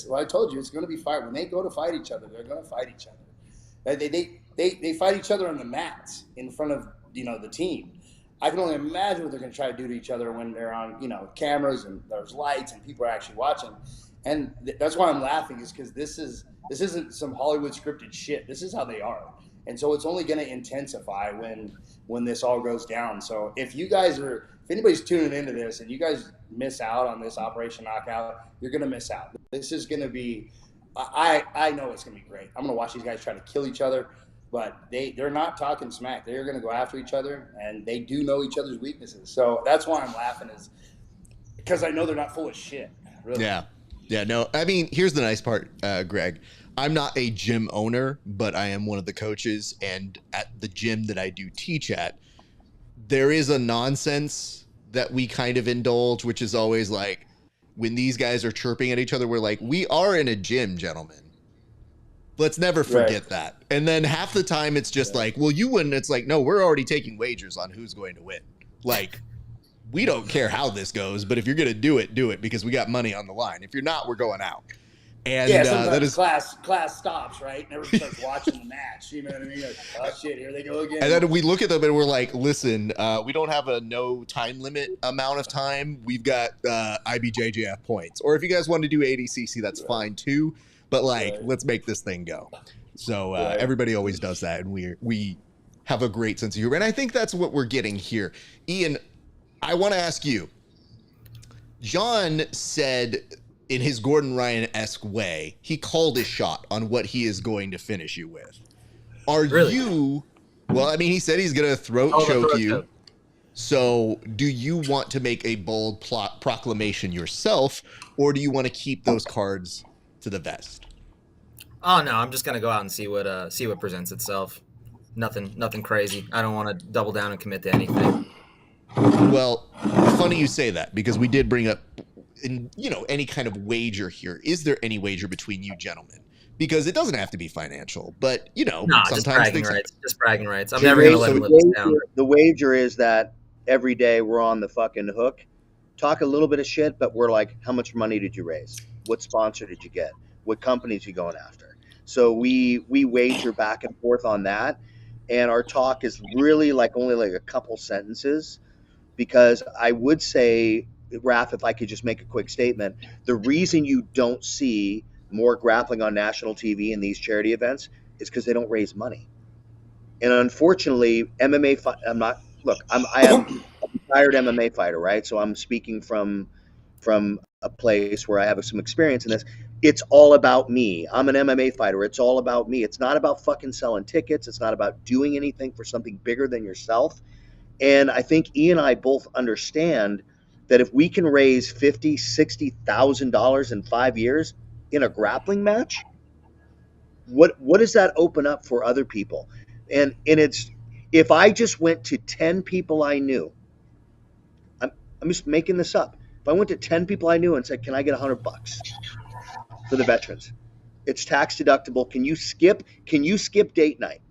Well, I told you, it's going to be fight. When they go to fight each other, they're going to fight each other. They fight each other on the mats in front of the team. I can only imagine what they're going to try to do to each other when they're on cameras and there's lights and people are actually watching. And that's why I'm laughing, is because this isn't some Hollywood scripted shit. This is how they are. And so it's only going to intensify when this all goes down. So if anybody's tuning into this and you guys miss out on this Operation Knockout, you're going to miss out. This is going to be, I know it's going to be great. I'm going to watch these guys try to kill each other, but they're not talking smack. They're going to go after each other, and they do know each other's weaknesses. So that's why I'm laughing, is because I know they're not full of shit. Really. Yeah. Yeah, no, I mean, here's the nice part, Greg. I'm not a gym owner, but I am one of the coaches, and at the gym that I do teach at, there is a nonsense that we kind of indulge, which is always like, when these guys are chirping at each other, we're like, we are in a gym, gentlemen. Let's never forget that. And then half the time it's just like, well, you wouldn't. It's like, no, we're already taking wagers on who's going to win. Like, we don't care how this goes, but if you're going to do it because we got money on the line. If you're not, we're going out. And sometimes that is class stops, right? And everyone starts watching the match. You know what I mean? Like, oh shit, here they go again. And then we look at them and we're like, listen, we don't have a no time limit amount of time. We've got IBJJF points. Or if you guys want to do ADCC, that's fine too. But let's make this thing go. So everybody always does that, and we have a great sense of humor. And I think that's what we're getting here. Ian, I want to ask you. John said, in his Gordon Ryan-esque way, he called his shot on what he is going to finish you with. Are you? Well, I mean, he said he's going to throat choke you. Choke. So do you want to make a bold proclamation yourself, or do you want to keep those cards to the vest? Oh no, I'm just going to go out and see what presents itself. Nothing crazy. I don't want to double down and commit to anything. Well, funny you say that, because we did bring up any kind of wager here. Is there any wager between you gentlemen? Because it doesn't have to be financial, but sometimes just bragging rights. I'm never gonna let him live this down. The wager is that every day we're on the fucking hook, talk a little bit of shit, but we're like, how much money did you raise? What sponsor did you get? What companies are you going after? So we wager back and forth on that, and our talk is really only a couple sentences, because I would say, Raph, if I could just make a quick statement, the reason you don't see more grappling on national TV in these charity events is because they don't raise money. And unfortunately, MMA, I am a retired MMA fighter, right? So I'm speaking from a place where I have some experience in this. It's all about me. I'm an MMA fighter. It's all about me. It's not about fucking selling tickets. It's not about doing anything for something bigger than yourself. And I think Ian and I both understand that if we can raise $50,000, $60,000 in 5 years in a grappling match, what does that open up for other people? And it's, if I just went to 10 people I knew, I'm just making this up. If I went to 10 people I knew and said, can I get $100 for the veterans? It's tax deductible. Can you skip date night?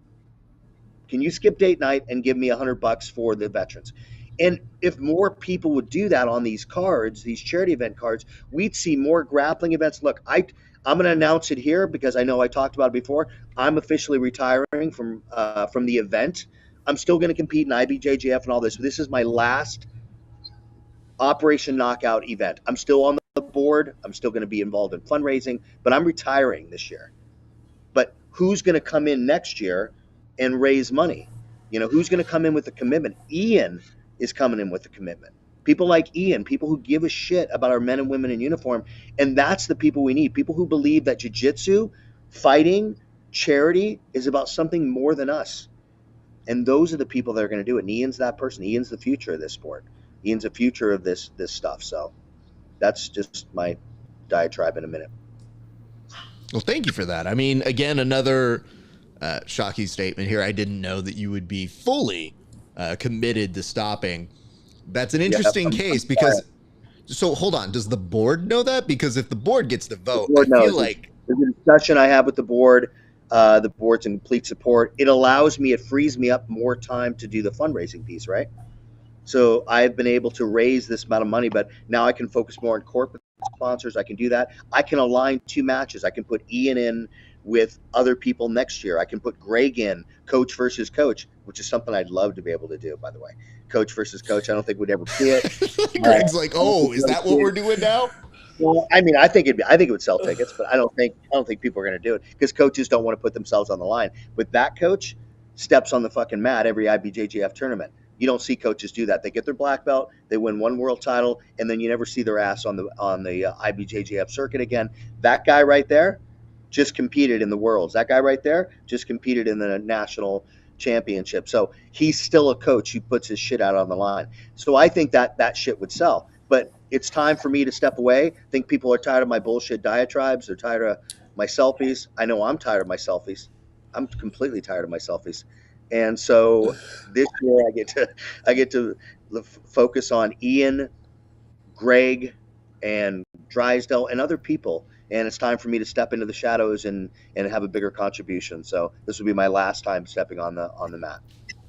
Can you skip date night and give me $100 for the veterans? And if more people would do that on these cards, these charity event cards, we'd see more grappling events. Look, I'm going to announce it here because I know I talked about it before. I'm officially retiring from the event. I'm still going to compete in IBJJF and all this. This is my last Operation Knockout event. I'm still on the board. I'm still going to be involved in fundraising, but I'm retiring this year. But who's going to come in next year and raise money? Who's going to come in with a commitment? Ian is coming in with a commitment. People like Ian, people who give a shit about our men and women in uniform. And that's the people we need. People who believe that jiu-jitsu, fighting, charity is about something more than us. And those are the people that are going to do it. And Ian's that person. Ian's the future of this sport. Ian's the future of this stuff. So that's just my diatribe in a minute. Well, thank you for that. I mean, again, another shocking statement here. I didn't know that you would be fully committed to stopping. That's an interesting case because, so hold on, does the board know that? Because if the board gets the vote, I feel like... There's a discussion I have with the board. The board's in complete support. It frees me up more time to do the fundraising piece, right? So I've been able to raise this amount of money, but now I can focus more on corporate sponsors. I can do that. I can align 2 matches. I can put Ian in with other people next year. I can put Greg in, coach versus coach, which is something I'd love to be able to do, by the way. Coach versus coach. I don't think we'd ever see it. Greg's like, oh, is that what we're doing now? Well, I mean, I think it would sell tickets, but I don't think people are going to do it because coaches don't want to put themselves on the line. But that coach steps on the fucking mat every IBJJF tournament. You don't see coaches do that. They get their black belt, they win 1 world title, and then you never see their ass on the IBJJF circuit again. That guy right there just competed in the Worlds. That guy right there just competed in the national championship. So he's still a coach who puts his shit out on the line. So I think that shit would sell. But it's time for me to step away. I think people are tired of my bullshit diatribes. They're tired of my selfies. I know I'm tired of my selfies. I'm completely tired of my selfies. And so this year I get to focus on Ian, Greg, and Drysdale and other people. And it's time for me to step into the shadows and have a bigger contribution. So this will be my last time stepping on the mat,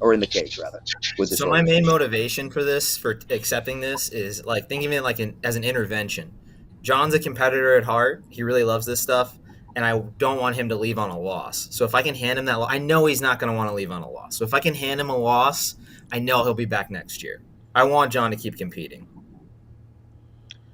or in the cage rather. So my main motivation for accepting this is like thinking of it like as an intervention. John's a competitor at heart. He really loves this stuff, and I don't want him to leave on a loss. So if I can hand him that, I know he's not going to want to leave on a loss. So if I can hand him a loss, I know he'll be back next year. I want John to keep competing.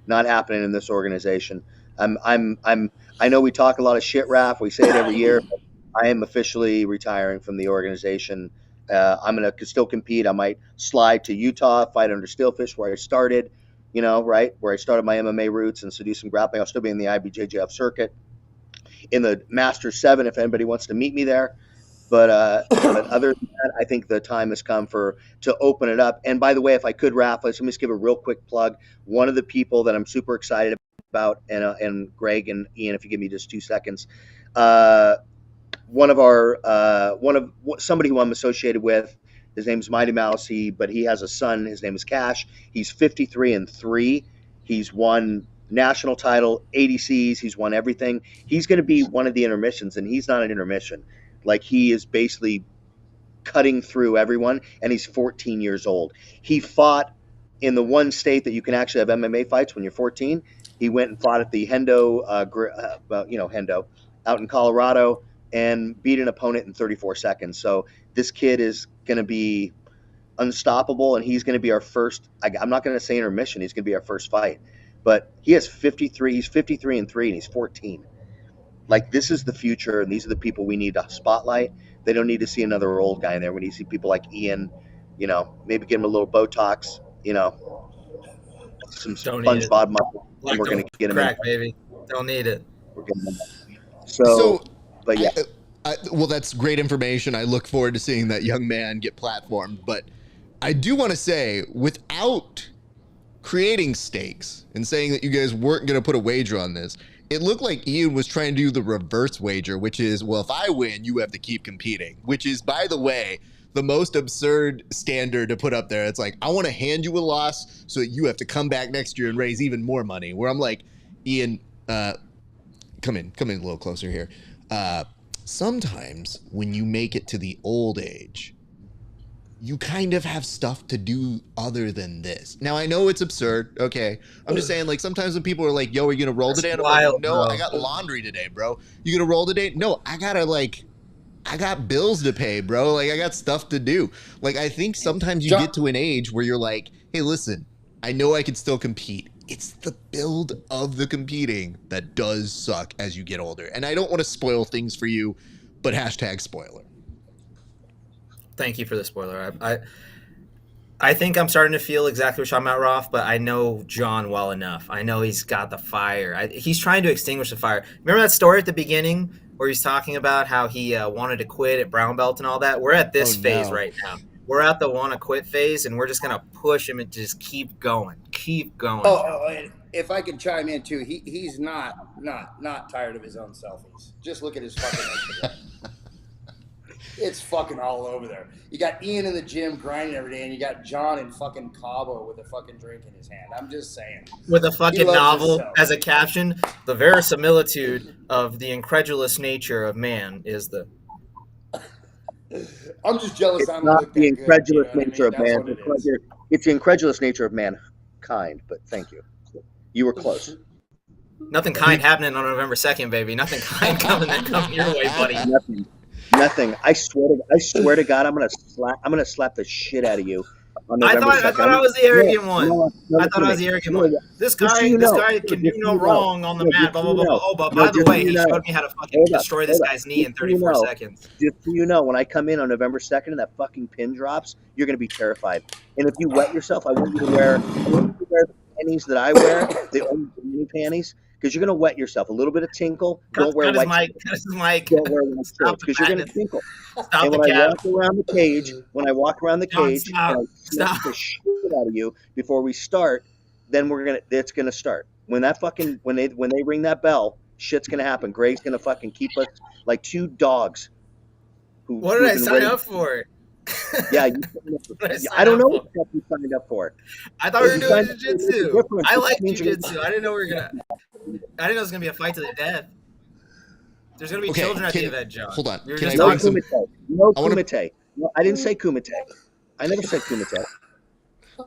Not happening in this organization. I know we talk a lot of shit, Raph. We say it every year. But I am officially retiring from the organization. I'm going to still compete. I might slide to Utah, fight under Steelfish where I started, right? Where I started my MMA roots and so do some grappling. I'll still be in the IBJJF circuit. In the Master 7, if anybody wants to meet me there. But other than that, I think the time has come to open it up. And by the way, if I could, Raph, let me just give a real quick plug. One of the people that I'm super excited about, and Greg and Ian, if you give me just 2 seconds, somebody who I'm associated with, his name's Mighty Mouse, but he has a son, his name is Cash. He's 53-3. He's won national title, ADCs, he's won everything. He's going to be one of the intermissions, and he's not an intermission. Like, he is basically cutting through everyone, and he's 14 years old. He fought in the one state that you can actually have MMA fights when you're 14. He went and fought at the Hendo, Hendo, out in Colorado, and beat an opponent in 34 seconds. So this kid is going to be unstoppable, and he's going to be our first. I'm not going to say intermission. He's going to be our first fight. But he's 53-3, and he's 14. Like, this is the future, and these are the people we need to spotlight. They don't need to see another old guy in there. We need to see people like Ian, maybe give him a little Botox, some SpongeBob muscle, and we're going to get him crack, baby. Don't need it. We're getting him. So, but yeah. Well, that's great information. I look forward to seeing that young man get platformed. But I do want to say, without creating stakes and saying that you guys weren't going to put a wager on this, it looked like Ian was trying to do the reverse wager, which is, well, if I win, you have to keep competing, which is, by the way, the most absurd standard to put up there. It's like, I want to hand you a loss so that you have to come back next year and raise even more money. Where I'm like, Ian, come in a little closer here. Sometimes when you make it to the old age, you kind of have stuff to do other than this. Now, I know it's absurd. Okay. I'm just saying, like, sometimes when people are like, yo, are you going to roll today? And I'm like, no, I got laundry today, bro. You going to roll today? No, I got bills to pay, bro. Like, I got stuff to do. Like, I think sometimes you get to an age where you're like, hey, listen, I know I can still compete. it's the build of the competing that does suck as you get older. And I don't want to spoil things for you, but hashtag spoiler. Thank you for the spoiler. I think I'm starting to feel exactly what you're talking about, Roth, but I know John well enough. I know he's got the fire. He's trying to extinguish the fire. Remember that story at the beginning where he's talking about how he wanted to quit at brown belt and all that? We're at this phase right now. We're at the want to quit phase, and we're just going to push him and just keep going. Keep going. And if I could chime in too, he's not tired of his own selfies. Just look at his fucking Instagram. It's fucking all over there. You got Ian in the gym grinding every day, and you got John in fucking Cabo with a fucking drink in his hand. I'm just saying. With a fucking novel as a caption, the verisimilitude of the incredulous nature of man is the... I'm just jealous. It's not the incredulous nature of man. It's the incredulous nature of mankind, but thank you. You were close. Nothing kind happening on November 2nd, baby. Nothing kind coming your way, buddy. Nothing. I swear to God, I'm gonna slap the shit out of you on November 2nd. I thought I was the arrogant one. I thought I was the arrogent one. This guy can do no wrong on the mat. Blah blah blah. Oh, but by the way, he showed me how to fucking destroy this guy's knee in 34 seconds. Just so you know, when I come in on November 2nd and that fucking pin drops, you're gonna be terrified. And if you wet yourself, I want you to wear the panties that I wear, the old mini panties. Because you're going to wet yourself. A little bit of tinkle. Don't wear white shorts. Don't wear white shorts because you're going to tinkle. And when I walk around the cage, and I snap the shit out of you before we start, then it's going to start. When they ring that bell, shit's going to happen. Greg's going to fucking keep us like two dogs. What did I sign up for? Yeah, I don't know what you signed up for. I thought we were doing jiu-jitsu. I like jiu-jitsu. I didn't know it was gonna be a fight to the death. There's gonna be children at the event, John. Hold on. No kumite. No, I didn't say kumite. I never said kumite.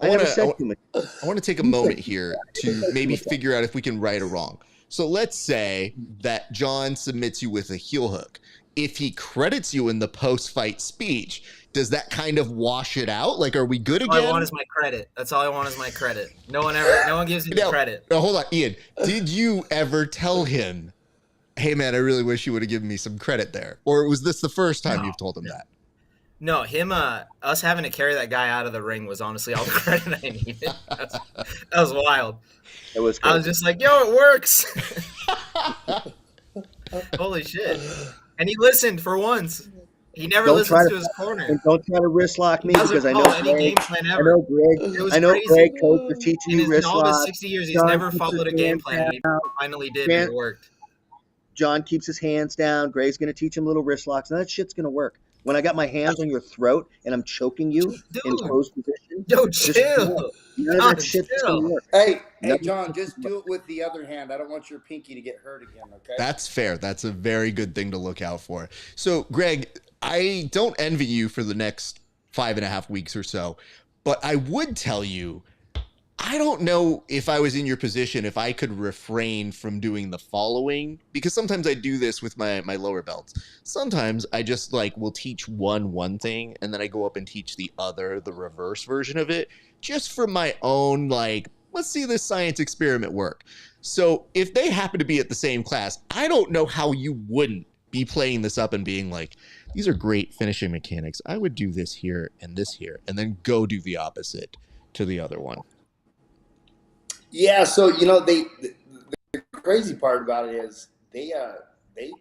I want to take a moment here to maybe figure out if we can right or wrong. So let's say that John submits you with a heel hook. If he credits you in the post-fight speech, does that kind of wash it out? Like, are we good again? All I want is my credit. That's all I want is my credit. No one gives me the credit. Now, hold on, Ian. Did you ever tell him, hey, man, I really wish you would have given me some credit there? Or was this the first time you've told him that? No, us having to carry that guy out of the ring was honestly all the credit I needed. That was wild. It was crazy. I was just like, yo, it works. Holy shit. And he listened for once. He never listens to his corner. And don't try to wrist lock me because I know Greg, coach, is teaching you wrist lock. In all of his 60 years, he's never followed a game plan. And he finally did, and it worked. John keeps his hands down. Greg's going to teach him little wrist locks, and that shit's going to work. When I got my hands on your throat and I'm choking you in closed position. Yo, chill. Hey, John, just do it with the other hand. I don't want your pinky to get hurt again, okay? That's fair. That's a very good thing to look out for. So, Greg, I don't envy you for the next 5.5 weeks or so, but I would tell you, I don't know if I was in your position, if I could refrain from doing the following, because sometimes I do this with my lower belts. Sometimes I just will teach one thing and then I go up and teach the reverse version of it, just for my own, let's see this science experiment work. So if they happen to be at the same class, I don't know how you wouldn't be playing this up and being like, these are great finishing mechanics. I would do this here and this here, and then go do the opposite to the other one. Yeah, so the crazy part about it is they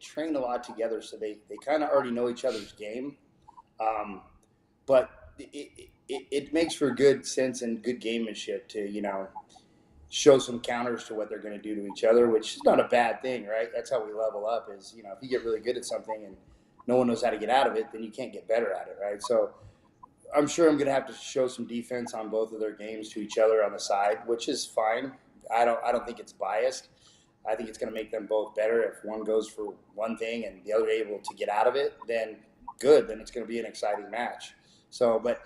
train a lot together, so they kind of already know each other's game, but it makes for good sense and good gamemanship to show some counters to what they're going to do to each other, which is not a bad thing, right? That's how we level up. Is if you get really good at something and no one knows how to get out of it, then you can't get better at it, right? So I'm sure I'm going to have to show some defense on both of their games to each other on the side, which is fine. I don't think it's biased. I think it's going to make them both better. If one goes for one thing and the other able to get out of it, then good. Then it's going to be an exciting match. So, but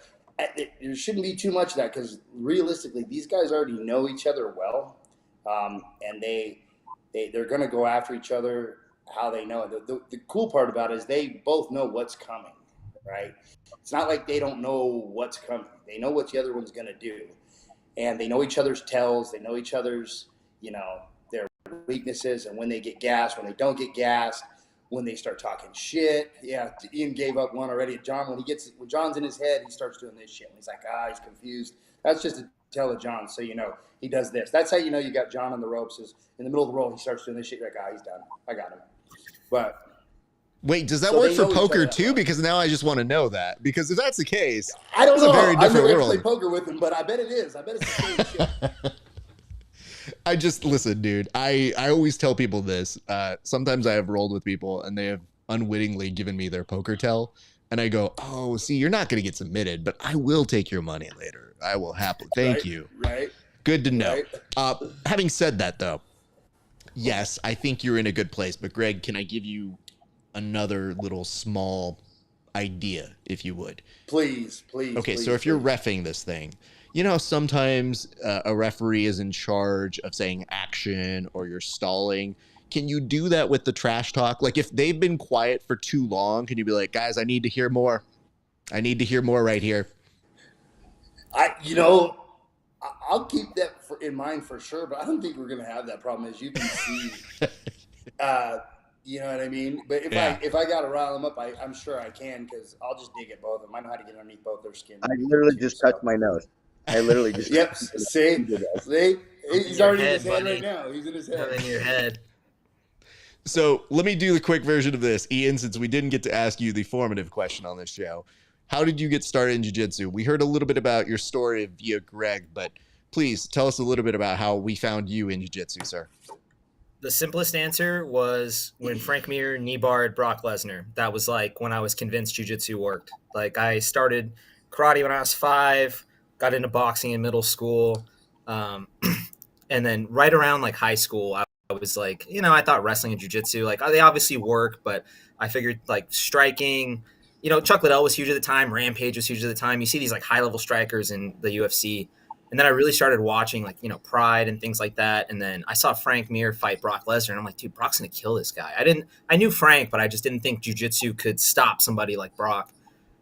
there shouldn't be too much of that because realistically, these guys already know each other well, and they're going to go after each other how they know. The cool part about it is they both know what's coming, right? It's not like they don't know what's coming. They know what the other one's going to do. and they know each other's tells. They know each other's, you know, their weaknesses, and when they get gassed, when they don't get gassed, when they start talking shit. Yeah, Ian gave up one already. John, when John's in his head, he starts doing this shit. And he's like, he's confused. That's just a tell of John, so you know he does this. That's how you know you got John on the ropes. Is in the middle of the roll, he starts doing this shit. You're like, he's done. I got him. But wait, does that work for poker too? Because now I just want to know that. Because if that's the case, I don't know. A very different I've never world. played poker with him, but I bet it is. I bet it's the same shit. I just listen, dude. I always tell people this. Sometimes I have rolled with people and they have unwittingly given me their poker tell, and I go, "Oh, see, you're not going to get submitted, but I will take your money later. I will happily. Thank you. Right. Good to know." Right. Having said that, though, yes, I think you're in a good place. But Greg, can I give you another little small idea, if you would? Please. Okay, so if you're reffing this thing, you know, sometimes a referee is in charge of saying action or you're stalling. Can you do that with the trash talk? Like if they've been quiet for too long, can you be like, guys, I need to hear more. I need to hear more right here. I'll keep that in mind for sure, but I don't think we're going to have that problem, as you can see. You know what I mean? But if I got to rile them up, I'm sure I can, because I'll just dig at both of them. I know how to get underneath both their skin. I literally just touched my nose. I literally just. Yep. See? He's already in his head right now. He's in his head. In your head. So let me do the quick version of this. Ian, since we didn't get to ask you the formative question on this show, how did you get started in jiu-jitsu? We heard a little bit about your story via Greg, but please tell us a little bit about how we found you in jiu-jitsu, sir. The simplest answer was when Frank Mir knee-barred Brock Lesnar. That was like when I was convinced jiu-jitsu worked. Like I started karate when I was 5, got into boxing in middle school. And then right around like high school, I was like, you know, I thought wrestling and jiu-jitsu, like they obviously work, but I figured like striking, you know, Chuck Liddell was huge at the time. Rampage was huge at the time. You see these like high-level strikers in the UFC. And then I really started watching like, you know, Pride and things like that. And then I saw Frank Mir fight Brock Lesnar. And I'm like, dude, Brock's going to kill this guy. I knew Frank, but I just didn't think jiu-jitsu could stop somebody like Brock.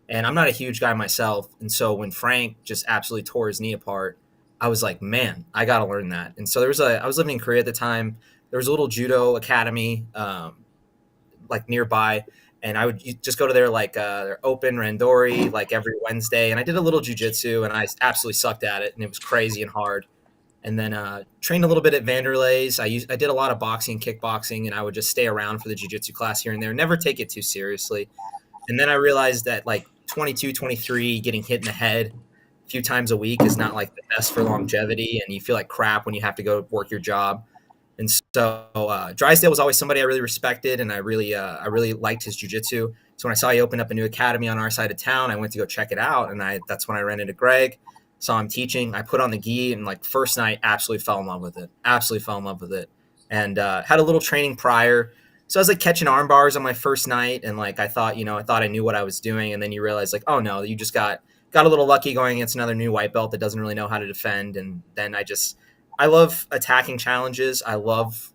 And I'm not a huge guy myself. And so when Frank just absolutely tore his knee apart, I was like, man, I got to learn that. And so I was living in Korea at the time. There was a little judo academy like nearby. And I would just go to their like their open randori like every Wednesday. And I did a little jiu-jitsu and I absolutely sucked at it. And it was crazy and hard. And then trained a little bit at Vanderlei's. I did a lot of boxing, kickboxing, and I would just stay around for the jiu-jitsu class here and there. Never take it too seriously. And then I realized that like 22, 23, getting hit in the head a few times a week is not like the best for longevity. And you feel like crap when you have to go work your job. And so Drysdale was always somebody I really respected, and I really liked his jiu-jitsu. So when I saw he opened up a new academy on our side of town, I went to go check it out, and that's when I ran into Greg, saw him teaching. I put on the gi, and like first night, absolutely fell in love with it. And had a little training prior. So I was like catching arm bars on my first night, and like I thought I knew what I was doing, and then you realize like, oh no, you just got a little lucky going against another new white belt that doesn't really know how to defend, and then I love attacking challenges. I love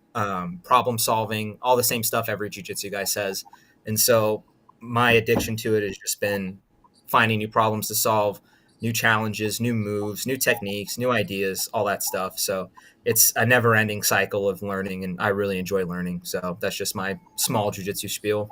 problem solving, all the same stuff every jiu-jitsu guy says. And so my addiction to it has just been finding new problems to solve, new challenges, new moves, new techniques, new ideas, all that stuff. So it's a never-ending cycle of learning, and I really enjoy learning. So that's just my small jiu-jitsu spiel.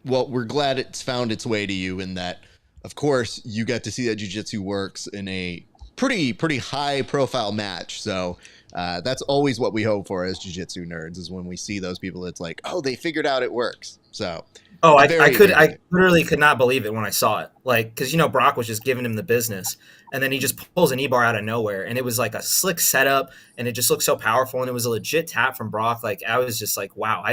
Well, we're glad it's found its way to you in that, of course, you got to see that jiu-jitsu works in a pretty high profile match. So that's always what we hope for as jiu-jitsu nerds, is when we see those people that's like, oh, they figured out it works. So I literally could not believe it when I saw it. Like, cause Brock was just giving him the business, and then he just pulls an E-bar out of nowhere, and it was like a slick setup, and it just looked so powerful, and it was a legit tap from Brock. Like I was just like, wow,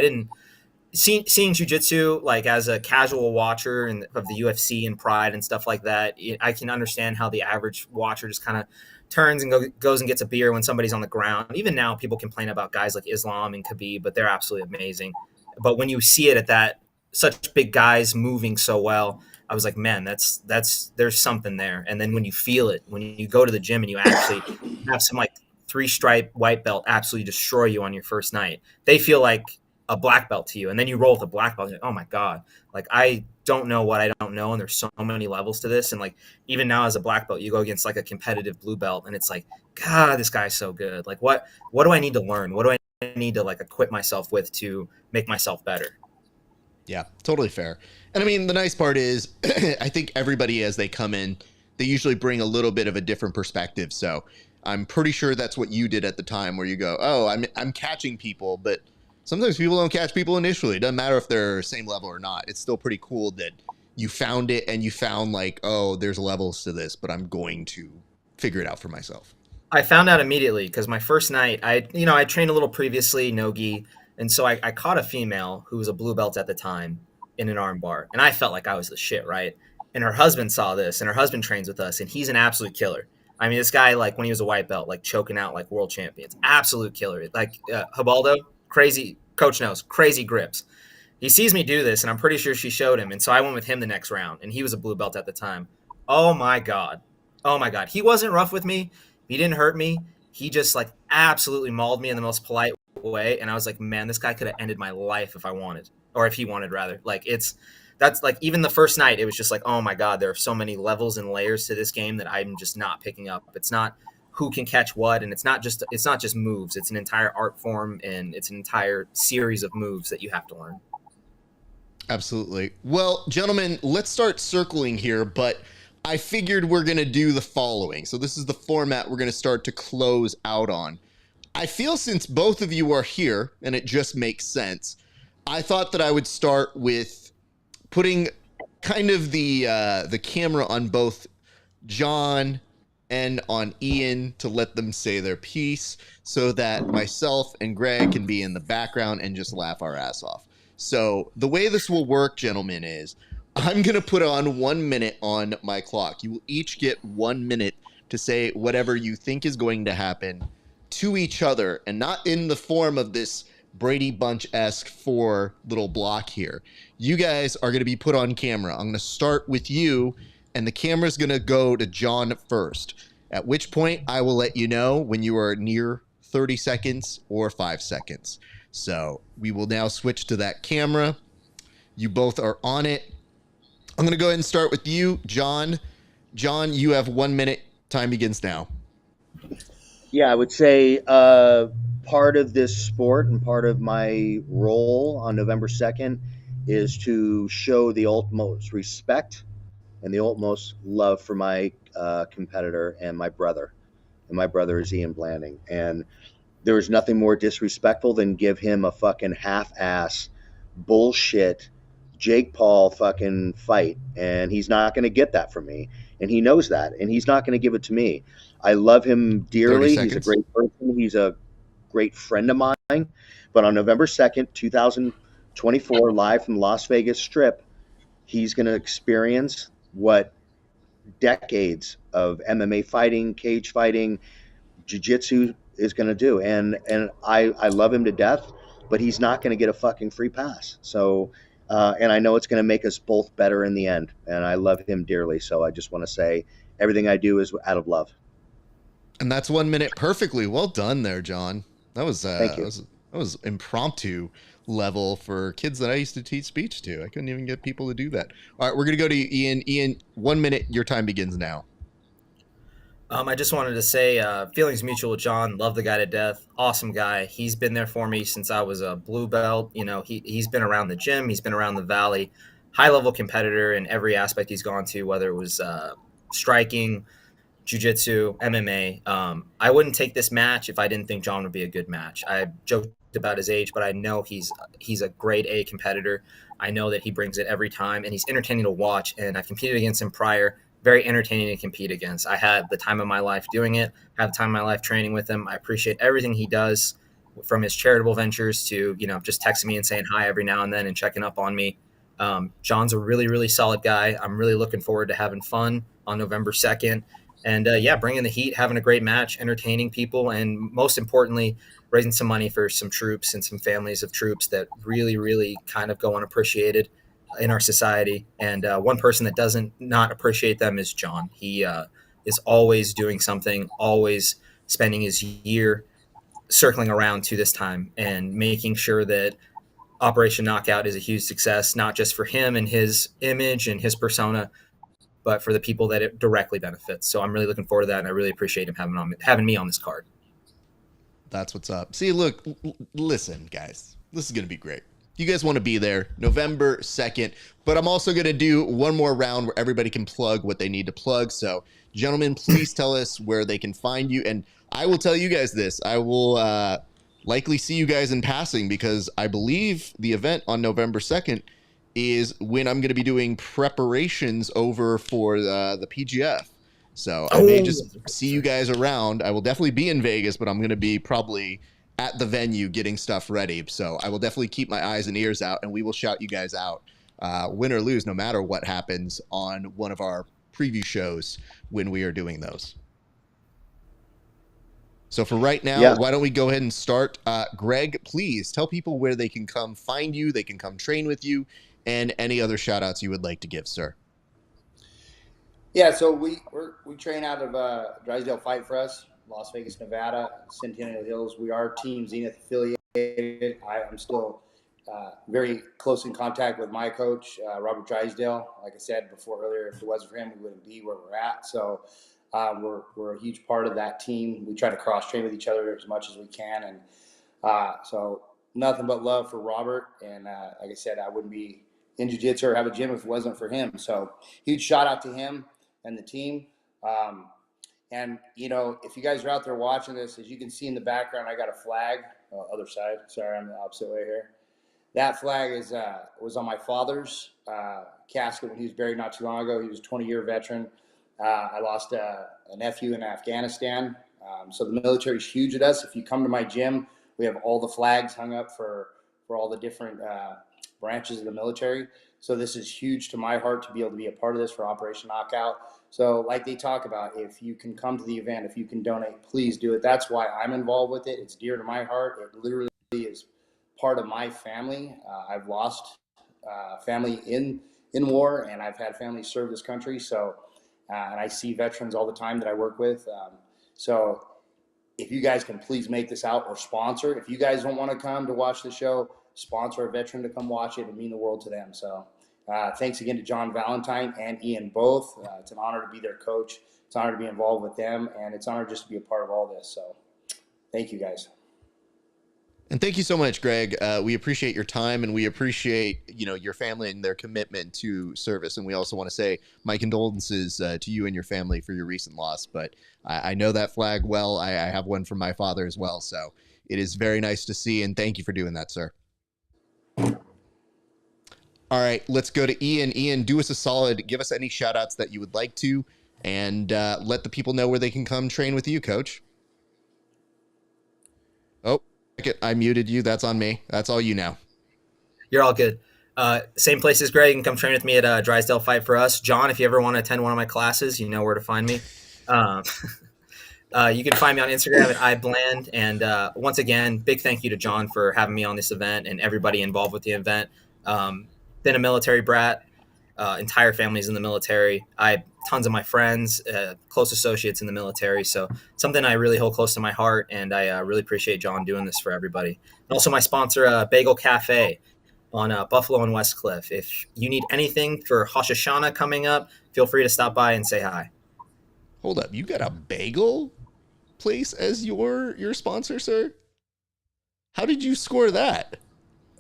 seeing jiu-jitsu like as a casual watcher of the UFC and Pride and stuff like that, I can understand how the average watcher just kind of turns and goes and gets a beer when somebody's on the ground. Even now, people complain about guys like Islam and Khabib, but they're absolutely amazing. But when you see it at that, such big guys moving so well, I was like, man, there's something there. And then when you feel it, when you go to the gym and you actually have some like 3-stripe white belt absolutely destroy you on your first night, they feel like a black belt to you, and then you roll with a black belt. You're like, oh my God, like I don't know what I don't know, and there's so many levels to this. And like even now as a black belt, you go against like a competitive blue belt, and it's like, God, this guy's so good. Like what do I need to learn? What do I need to like equip myself with to make myself better? Yeah, totally fair. And I mean, the nice part is, I think everybody as they come in, they usually bring a little bit of a different perspective. So I'm pretty sure that's what you did at the time, where you go, oh, I'm catching people, but sometimes people don't catch people initially. It doesn't matter if they're same level or not. It's still pretty cool that you found it and you found like, oh, there's levels to this, but I'm going to figure it out for myself. I found out immediately because my first night, I trained a little previously, no gi, and so I caught a female who was a blue belt at the time in an arm bar, and I felt like I was the shit, right? And her husband saw this, and her husband trains with us, and he's an absolute killer. I mean, this guy, like when he was a white belt, like choking out like world champions, absolute killer. Like Hibaldo, crazy coach knows, crazy grips. He sees me do this, and I'm pretty sure she showed him, and so I went with him the next round, and he was a blue belt at the time. Oh my God. He wasn't rough with me. He didn't hurt me. He just like absolutely mauled me in the most polite way. And I was like, man, this guy could have ended my life if I wanted, or if he wanted rather. Like that's like even the first night, it was just like, oh my God, there are so many levels and layers to this game that I'm just not picking up. It's not who can catch what, and it's not just moves. It's an entire art form, and it's an entire series of moves that you have to learn. Absolutely. Well, gentlemen, let's start circling here, but I figured we're going to do the following. So this is the format we're going to start to close out on. I feel since both of you are here, and it just makes sense, I thought that I would start with putting kind of the camera on both John and on Ian to let them say their piece so that myself and Greg can be in the background and just laugh our ass off. So the way this will work, gentlemen, is I'm going to put on 1 minute on my clock. You will each get 1 minute to say whatever you think is going to happen to each other, and not in the form of this Brady Bunch-esque 4 little block here. You guys are going to be put on camera. I'm going to start with you, and the camera's going to go to John first, at which point I will let you know when you are near 30 seconds or 5 seconds. So we will now switch to that camera. You both are on it. I'm going to go ahead and start with you, John. John, you have 1 minute. Time begins now. Yeah, I would say part of this sport and part of my role on November 2nd is to show the utmost respect and the utmost love for my competitor and my brother. And my brother is Ian Blanding. And there is nothing more disrespectful than give him a fucking half-ass bullshit Jake Paul fucking fight. And he's not going to get that from me. And he knows that. And he's not going to give it to me. I love him dearly. He's a great person. He's a great friend of mine. But on November 2nd, 2024, live from Las Vegas Strip, he's going to experience what decades of MMA fighting, cage fighting, jiu-jitsu is going to do. And I love him to death, but he's not going to get a fucking free pass. So, and I know it's going to make us both better in the end. And I love him dearly. So I just want to say everything I do is out of love. And that's 1 minute perfectly. Well done there, John. That was Thank you. That was impromptu level for kids that I used to teach speech to. I couldn't even get people to do that. All right, we're going to go to Ian. Ian, 1 minute. Your time begins now. I just wanted to say feelings mutual with John. Love the guy to death. Awesome guy. He's been there for me since I was a blue belt. You know, he's been around the gym. He's been around the valley. High-level competitor in every aspect he's gone to, whether it was striking, jiu-jitsu, MMA. I wouldn't take this match if I didn't think John would be a good match. I joked about his age, but I know he's a grade A competitor. I know that he brings it every time, and he's entertaining to watch, and I've competed against him prior. Very entertaining to compete against. I had the time of my life doing it, had the time of my life training with him. I appreciate everything he does, from his charitable ventures to, you know, just texting me and saying hi every now and then and checking up on me. John's a really, really solid guy. I'm really looking forward to having fun on November 2nd. And bringing the heat, having a great match, entertaining people, and most importantly, raising some money for some troops and some families of troops that really, really kind of go unappreciated in our society. And one person that doesn't not appreciate them is John. He is always doing something, always spending his year circling around to this time and making sure that Operation Knockout is a huge success, not just for him and his image and his persona, but for the people that it directly benefits. So I'm really looking forward to that, and I really appreciate him having me on this card. That's what's up. See, look, listen, guys, this is going to be great. You guys want to be there November 2nd, but I'm also going to do one more round where everybody can plug what they need to plug. So, gentlemen, please tell us where they can find you. And I will tell you guys this. I will likely see you guys in passing, because I believe the event on November 2nd is when I'm going to be doing preparations over for the PGF. So I may just see you guys around. I will definitely be in Vegas, but I'm going to be probably at the venue getting stuff ready. So I will definitely keep my eyes and ears out, and we will shout you guys out, win or lose, no matter what happens on one of our preview shows when we are doing those. So for right now, why don't we go ahead and start? Greg, please tell people where they can come find you, they can come train with you, and any other shout outs you would like to give, sir. Yeah, so we train out of Drysdale Fight for Us, Las Vegas, Nevada, Centennial Hills. We are Team Zenith affiliated. I'm still very close in contact with my coach, Robert Drysdale. Like I said before earlier, if it wasn't for him, we wouldn't be where we're at. So we're a huge part of that team. We try to cross train with each other as much as we can, and so nothing but love for Robert. And like I said, I wouldn't be in jiu-jitsu or have a gym if it wasn't for him. So huge shout out to him and the team. And you know, if you guys are out there watching this, as you can see in the background, I got a flag. Other side. Sorry, I'm the opposite way here. That flag is was on my father's casket when he was buried not too long ago. He was a 20-year veteran. I lost a nephew in Afghanistan. So the military is huge at us. If you come to my gym, we have all the flags hung up for all the different branches of the military. So this is huge to my heart to be able to be a part of this for Operation Knockout. So like they talk about, if you can come to the event, if you can donate, please do it. That's why I'm involved with it. It's dear to my heart. It literally is part of my family. I've lost family in war, and I've had family serve this country. So, and I see veterans all the time that I work with. So if you guys can please make this out or sponsor. If you guys don't want to come to watch the show, sponsor a veteran to come watch it. It would mean the world to them. So thanks again to John Valentine and Ian both. It's an honor to be their coach. It's an honor to be involved with them, and it's an honor just to be a part of all this. So thank you, guys. And thank you so much, Greg. We appreciate your time, and we appreciate, you know, your family and their commitment to service. And we also want to say my condolences to you and your family for your recent loss. But I know that flag well. I have one from my father as well. So it is very nice to see, and thank you for doing that, sir. All right, let's go to Ian. Ian, do us a solid. Give us any shout outs that you would like to, and let the people know where they can come train with you, coach. Oh, I muted you. That's on me. That's all you now. You're all good. Same place as Greg. You can come train with me at Drysdale Fight for Us. John, if you ever want to attend one of my classes, you know where to find me. You can find me on Instagram at iBland. And once again, big thank you to John for having me on this event and everybody involved with the event. Been a military brat. Entire family's in the military. I have tons of my friends, close associates in the military. So something I really hold close to my heart, and I really appreciate John doing this for everybody. And also my sponsor, Bagel Cafe on Buffalo and Westcliff. If you need anything for Rosh Hashanah coming up, feel free to stop by and say hi. Hold up. You got a bagel place as your sponsor, sir? How did you score that?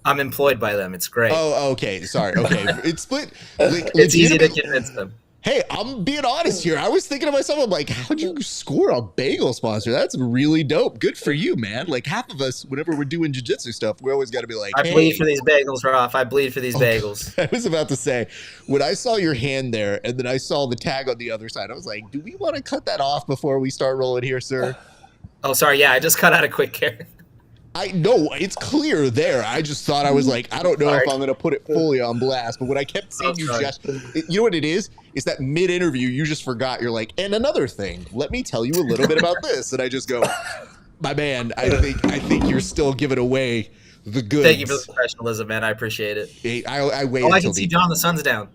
I'm employed by them. It's great. Oh, okay. Sorry. Okay. It's split. It's easy to convince them. Hey, I'm being honest here. I was thinking to myself, I'm like, how'd you score a bagel sponsor? That's really dope. Good for you, man. Like half of us, whenever we're doing jiu-jitsu stuff, we always got to be like, I bleed for these bagels, Ralph. I bleed for these bagels. I was about to say, when I saw your hand there and then I saw the tag on the other side, I was like, do we want to cut that off before we start rolling here, sir? Oh, sorry. Yeah, I just cut out a quick care. I know it's clear there. I just thought I was like, I don't know if I'm going to put it fully on blast, but when I kept seeing you you know what it is? It's that mid-interview, you just forgot. You're like, and another thing, let me tell you a little bit about this. And I just go, my man, I think you're still giving away the goods. Thank you for the professionalism, man. I appreciate it. Hey, I waited. Oh, I can see John, the sun's down.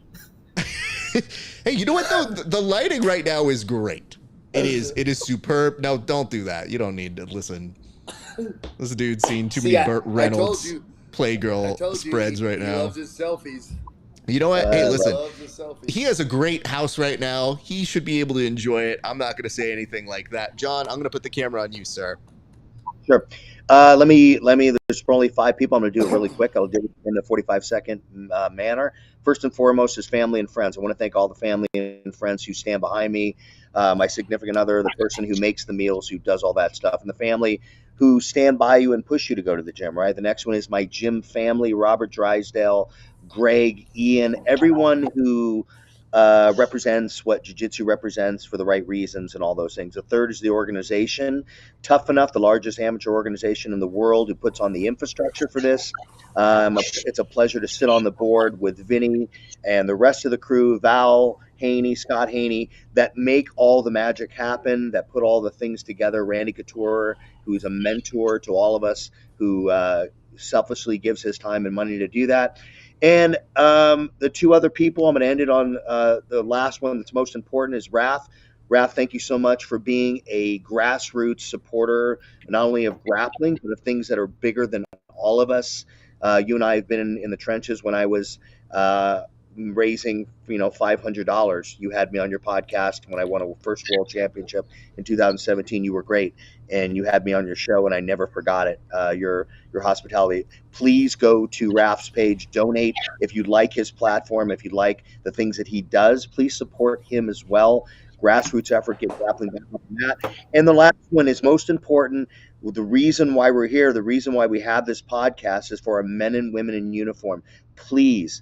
Hey, you know what though? The lighting right now is great. It is superb. No, don't do that. You don't need to listen. This dude's seen too many Burt Reynolds Playgirl spreads right he now. loves his selfies. You know what? Hey, listen, Loves his selfies. he has a great house right now. He should be able to enjoy it. I'm not going to say anything like that. John, I'm going to put the camera on you, sir. Sure. Let me. There's only 5 people. I'm going to do it really quick. I'll do it in a 45-second manner. First and foremost is family and friends. I want to thank all the family and friends who stand behind me, my significant other, the person who makes the meals, who does all that stuff, and the family who stand by you and push you to go to the gym. Right. The next one is my gym family: Robert Drysdale, Greg, Ian, everyone who represents what jiu-jitsu represents for the right reasons and all those things. The third is the organization, Tuff-N-UFF, the largest amateur organization in the world, who puts on the infrastructure for this. It's a pleasure to sit on the board with Vinny and the rest of the crew, Val Haney, Scott Haney, that make all the magic happen, that put all the things together. Randy Couture, who is a mentor to all of us, who selflessly gives his time and money to do that. And the 2 other people, I'm going to end it on the last one that's most important, is Raph. Raph, thank you so much for being a grassroots supporter, not only of grappling, but of things that are bigger than all of us. You and I have been in the trenches when I was raising, $500. You had me on your podcast when I won a first world championship in 2017. You were great, and you had me on your show, and I never forgot it. Your hospitality. Please go to Raf's page, donate if you'd like his platform, if you'd like the things that he does. Please support him as well. Grassroots effort, get grappling back up on that. And the last one is most important. The reason why we're here, the reason why we have this podcast, is for our men and women in uniform. Please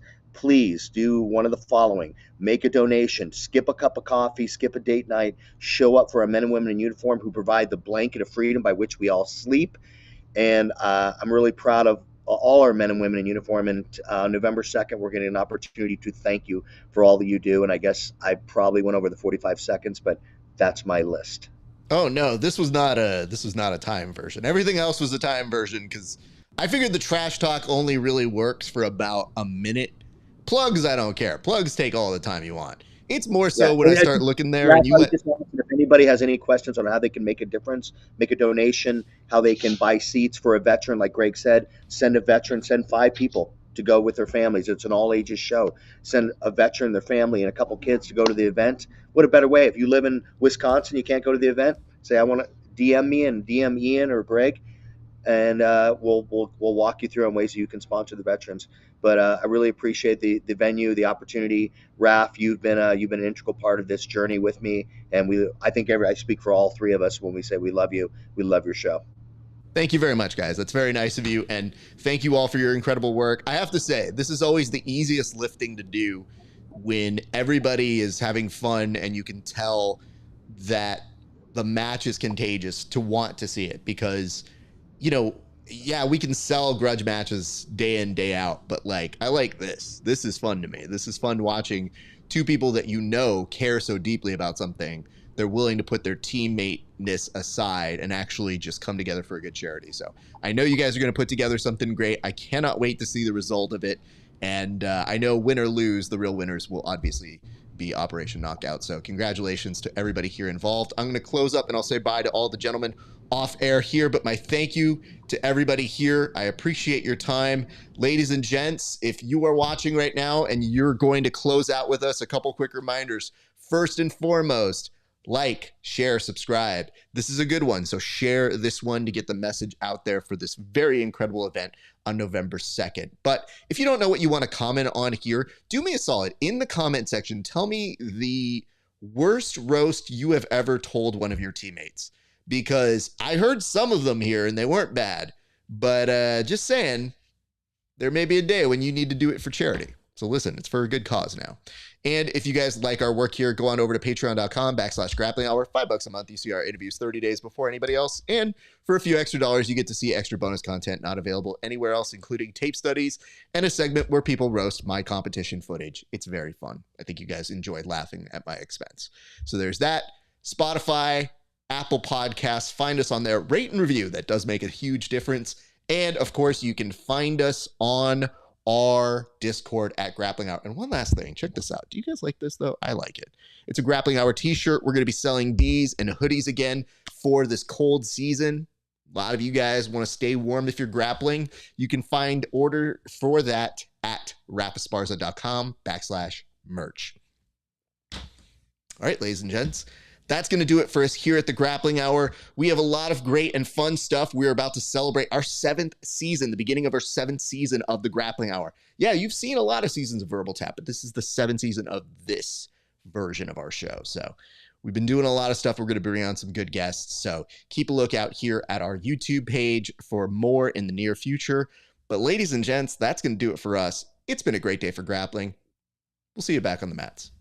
do one of the following: make a donation, skip a cup of coffee, skip a date night, show up for our men and women in uniform who provide the blanket of freedom by which we all sleep. And I'm really proud of all our men and women in uniform. And November 2nd, we're getting an opportunity to thank you for all that you do. And I guess I probably went over the 45 seconds, but that's my list. Oh no, this was not a time version. Everything else was a time version, because I figured the trash talk only really works for about a minute. Plugs, I don't care. Plugs take all the time you want. It's more so when I start looking there and you let. If anybody has any questions on how they can make a difference, make a donation, how they can buy seats for a veteran, like Greg said, send a veteran, send 5 people to go with their families. It's an all ages show. Send a veteran, their family, and a couple kids to go to the event. What a better way? If you live in Wisconsin, you can't go to the event, say, I want to DM me and DM Ian or Greg, and we'll walk you through on ways that you can sponsor the veterans. But I really appreciate the venue, the opportunity. Raph, you've been an integral part of this journey with me, and I think I speak for all 3 of us when we say we love you. We love your show. Thank you very much, guys. That's very nice of you, and thank you all for your incredible work. I have to say, this is always the easiest lifting to do when everybody is having fun and you can tell that the match is contagious to want to see it, because yeah, we can sell grudge matches day in, day out, but I like this. This is fun to me. This is fun watching 2 people that care so deeply about something. They're willing to put their teammate-ness aside and actually just come together for a good charity. So I know you guys are going to put together something great. I cannot wait to see the result of it. And I know win or lose, the real winners will obviously be Operation Knockout. So congratulations to everybody here involved. I'm going to close up and I'll say bye to all the gentlemen off air here, but my thank you to everybody here. I appreciate your time. Ladies and gents, if you are watching right now and you're going to close out with us, a couple quick reminders. First and foremost, like, share, subscribe. This is a good one, so share this one to get the message out there for this very incredible event on November 2nd. But if you don't know what you want to comment on here, do me a solid. In the comment section, tell me the worst roast you have ever told one of your teammates, because I heard some of them here and they weren't bad, but just saying, there may be a day when you need to do it for charity. So listen, it's for a good cause now. And if you guys like our work here, go on over to patreon.com/grappling hour. $5 a month. You see our interviews 30 days before anybody else. And for a few extra dollars, you get to see extra bonus content not available anywhere else, including tape studies and a segment where people roast my competition footage. It's very fun. I think you guys enjoyed laughing at my expense. So there's that. Spotify, Apple Podcasts, find us on there. Rate and review. That does make a huge difference. And of course, you can find us on our Discord at Grappling Hour. And one last thing, check this out. Do you guys like this though? I like it. It's a Grappling Hour t-shirt. We're going to be selling these and hoodies again for this cold season. A lot of you guys want to stay warm if you're grappling. You can find order for that at rapasparza.com/merch. All right, ladies and gents, that's going to do it for us here at the Grappling Hour. We have a lot of great and fun stuff. We're about to celebrate our 7th season, the beginning of our 7th season of the Grappling Hour. Yeah, you've seen a lot of seasons of Verbal Tap, but this is the 7th season of this version of our show. So we've been doing a lot of stuff. We're going to bring on some good guests. So keep a lookout here at our YouTube page for more in the near future. But ladies and gents, that's going to do it for us. It's been a great day for grappling. We'll see you back on the mats.